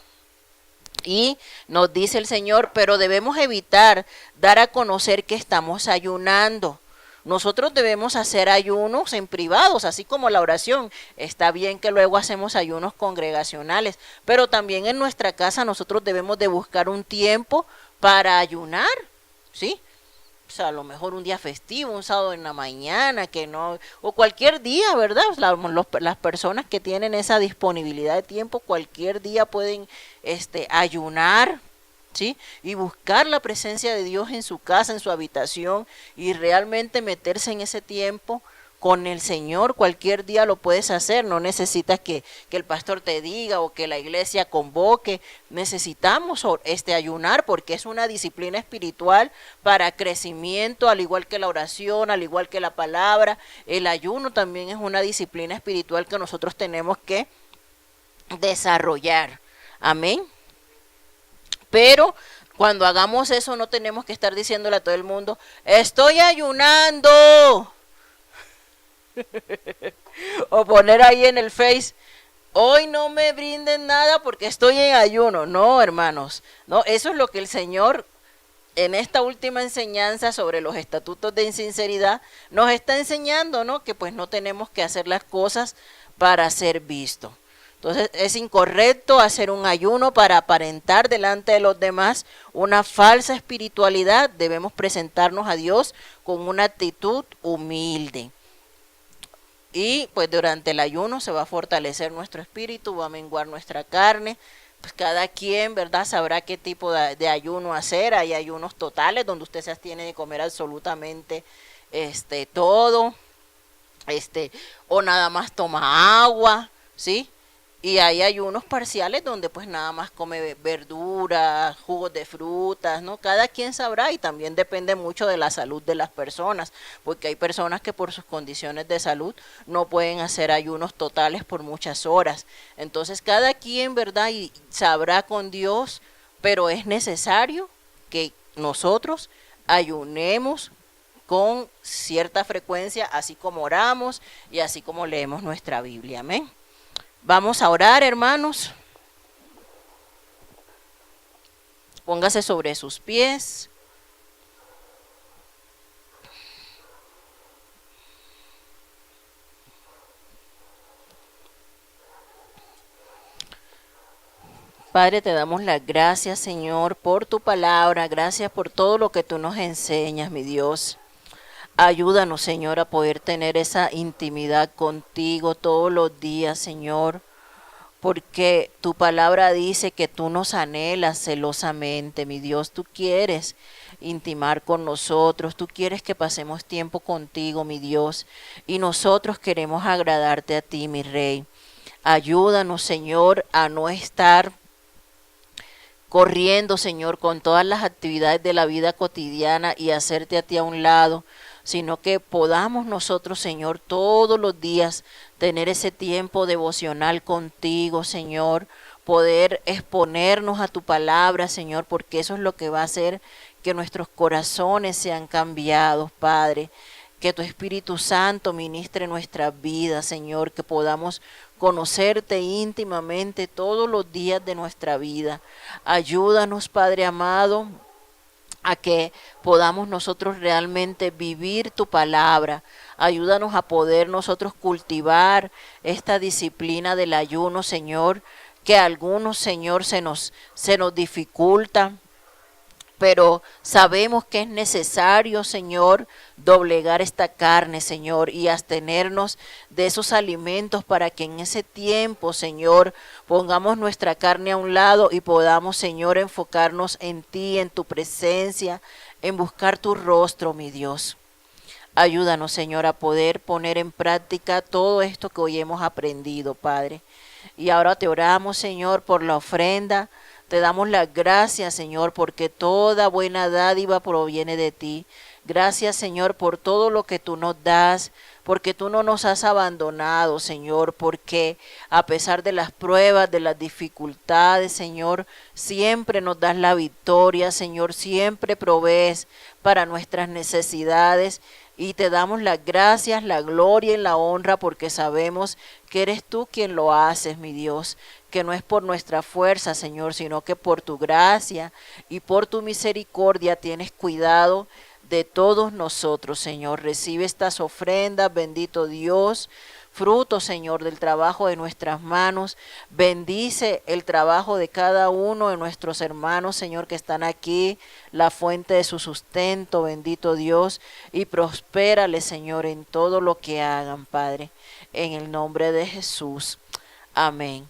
Speaker 1: Y nos dice el Señor, pero debemos evitar dar a conocer que estamos ayunando. Nosotros debemos hacer ayunos en privados, así como la oración. Está bien que luego hacemos ayunos congregacionales, pero también en nuestra casa nosotros debemos de buscar un tiempo para ayunar, ¿sí? O sea, a lo mejor un día festivo, un sábado en la mañana, que no, o cualquier día, ¿verdad? Las personas que tienen esa disponibilidad de tiempo, cualquier día pueden ayunar, ¿sí? Y buscar la presencia de Dios en su casa, en su habitación, y realmente meterse en ese tiempo con el Señor. Cualquier día lo puedes hacer, no necesitas que el pastor te diga o que la iglesia convoque. Necesitamos ayunar porque es una disciplina espiritual para crecimiento, al igual que la oración, al igual que la palabra. El ayuno también es una disciplina espiritual que nosotros tenemos que desarrollar. Amén. Pero cuando hagamos eso no tenemos que estar diciéndole a todo el mundo, estoy ayunando. O poner ahí en el Face, hoy no me brinden nada porque estoy en ayuno. No, hermanos, no, eso es lo que el Señor en esta última enseñanza sobre los estatutos de insinceridad nos está enseñando, ¿no? Que pues no tenemos que hacer las cosas para ser vistos. Entonces es incorrecto hacer un ayuno para aparentar delante de los demás una falsa espiritualidad. Debemos presentarnos a Dios con una actitud humilde. Y pues durante el ayuno se va a fortalecer nuestro espíritu, va a menguar nuestra carne. Pues cada quien, ¿verdad?, sabrá qué tipo de ayuno hacer. Hay ayunos totales donde usted se abstiene de comer absolutamente todo, o nada más toma agua, ¿sí? Y hay ayunos parciales donde pues nada más come verduras, jugos de frutas, ¿no? Cada quien sabrá y también depende mucho de la salud de las personas, porque hay personas que por sus condiciones de salud no pueden hacer ayunos totales por muchas horas. Entonces cada quien, ¿verdad?, y sabrá con Dios, pero es necesario que nosotros ayunemos con cierta frecuencia, así como oramos y así como leemos nuestra Biblia. Amén. Vamos a orar, hermanos. Póngase sobre sus pies. Padre, te damos las gracias, Señor, por tu palabra. Gracias por todo lo que tú nos enseñas, mi Dios. Ayúdanos, Señor, a poder tener esa intimidad contigo todos los días, Señor, porque tu palabra dice que tú nos anhelas celosamente, mi Dios. Tú quieres intimar con nosotros, tú quieres que pasemos tiempo contigo, mi Dios, y nosotros queremos agradarte a ti, mi Rey. Ayúdanos, Señor, a no estar corriendo, Señor, con todas las actividades de la vida cotidiana y hacerte a ti a un lado, sino que podamos nosotros, Señor, todos los días tener ese tiempo devocional contigo, Señor, poder exponernos a tu palabra, Señor, porque eso es lo que va a hacer que nuestros corazones sean cambiados, Padre, que tu Espíritu Santo ministre nuestras vidas, Señor, que podamos conocerte íntimamente todos los días de nuestra vida. Ayúdanos, Padre amado, a que podamos nosotros realmente vivir tu palabra. Ayúdanos a poder nosotros cultivar esta disciplina del ayuno, Señor, que a algunos, Señor, se nos dificulta pero sabemos que es necesario, Señor, doblegar esta carne, Señor, y abstenernos de esos alimentos para que en ese tiempo, Señor, pongamos nuestra carne a un lado y podamos, Señor, enfocarnos en ti, en tu presencia, en buscar tu rostro, mi Dios. Ayúdanos, Señor, a poder poner en práctica todo esto que hoy hemos aprendido, Padre. Y ahora te oramos, Señor, por la ofrenda. Te damos las gracias, Señor, porque toda buena dádiva proviene de ti. Gracias, Señor, por todo lo que tú nos das, porque tú no nos has abandonado, Señor, porque a pesar de las pruebas, de las dificultades, Señor, siempre nos das la victoria, Señor, siempre provees para nuestras necesidades. Y te damos las gracias, la gloria y la honra porque sabemos que eres tú quien lo haces, mi Dios, que no es por nuestra fuerza, Señor, sino que por tu gracia y por tu misericordia tienes cuidado de todos nosotros, Señor. Recibe estas ofrendas, bendito Dios, fruto, Señor, del trabajo de nuestras manos. Bendice el trabajo de cada uno de nuestros hermanos, Señor, que están aquí, la fuente de su sustento, bendito Dios, y prospérale, Señor, en todo lo que hagan, Padre, en el nombre de Jesús. Amén.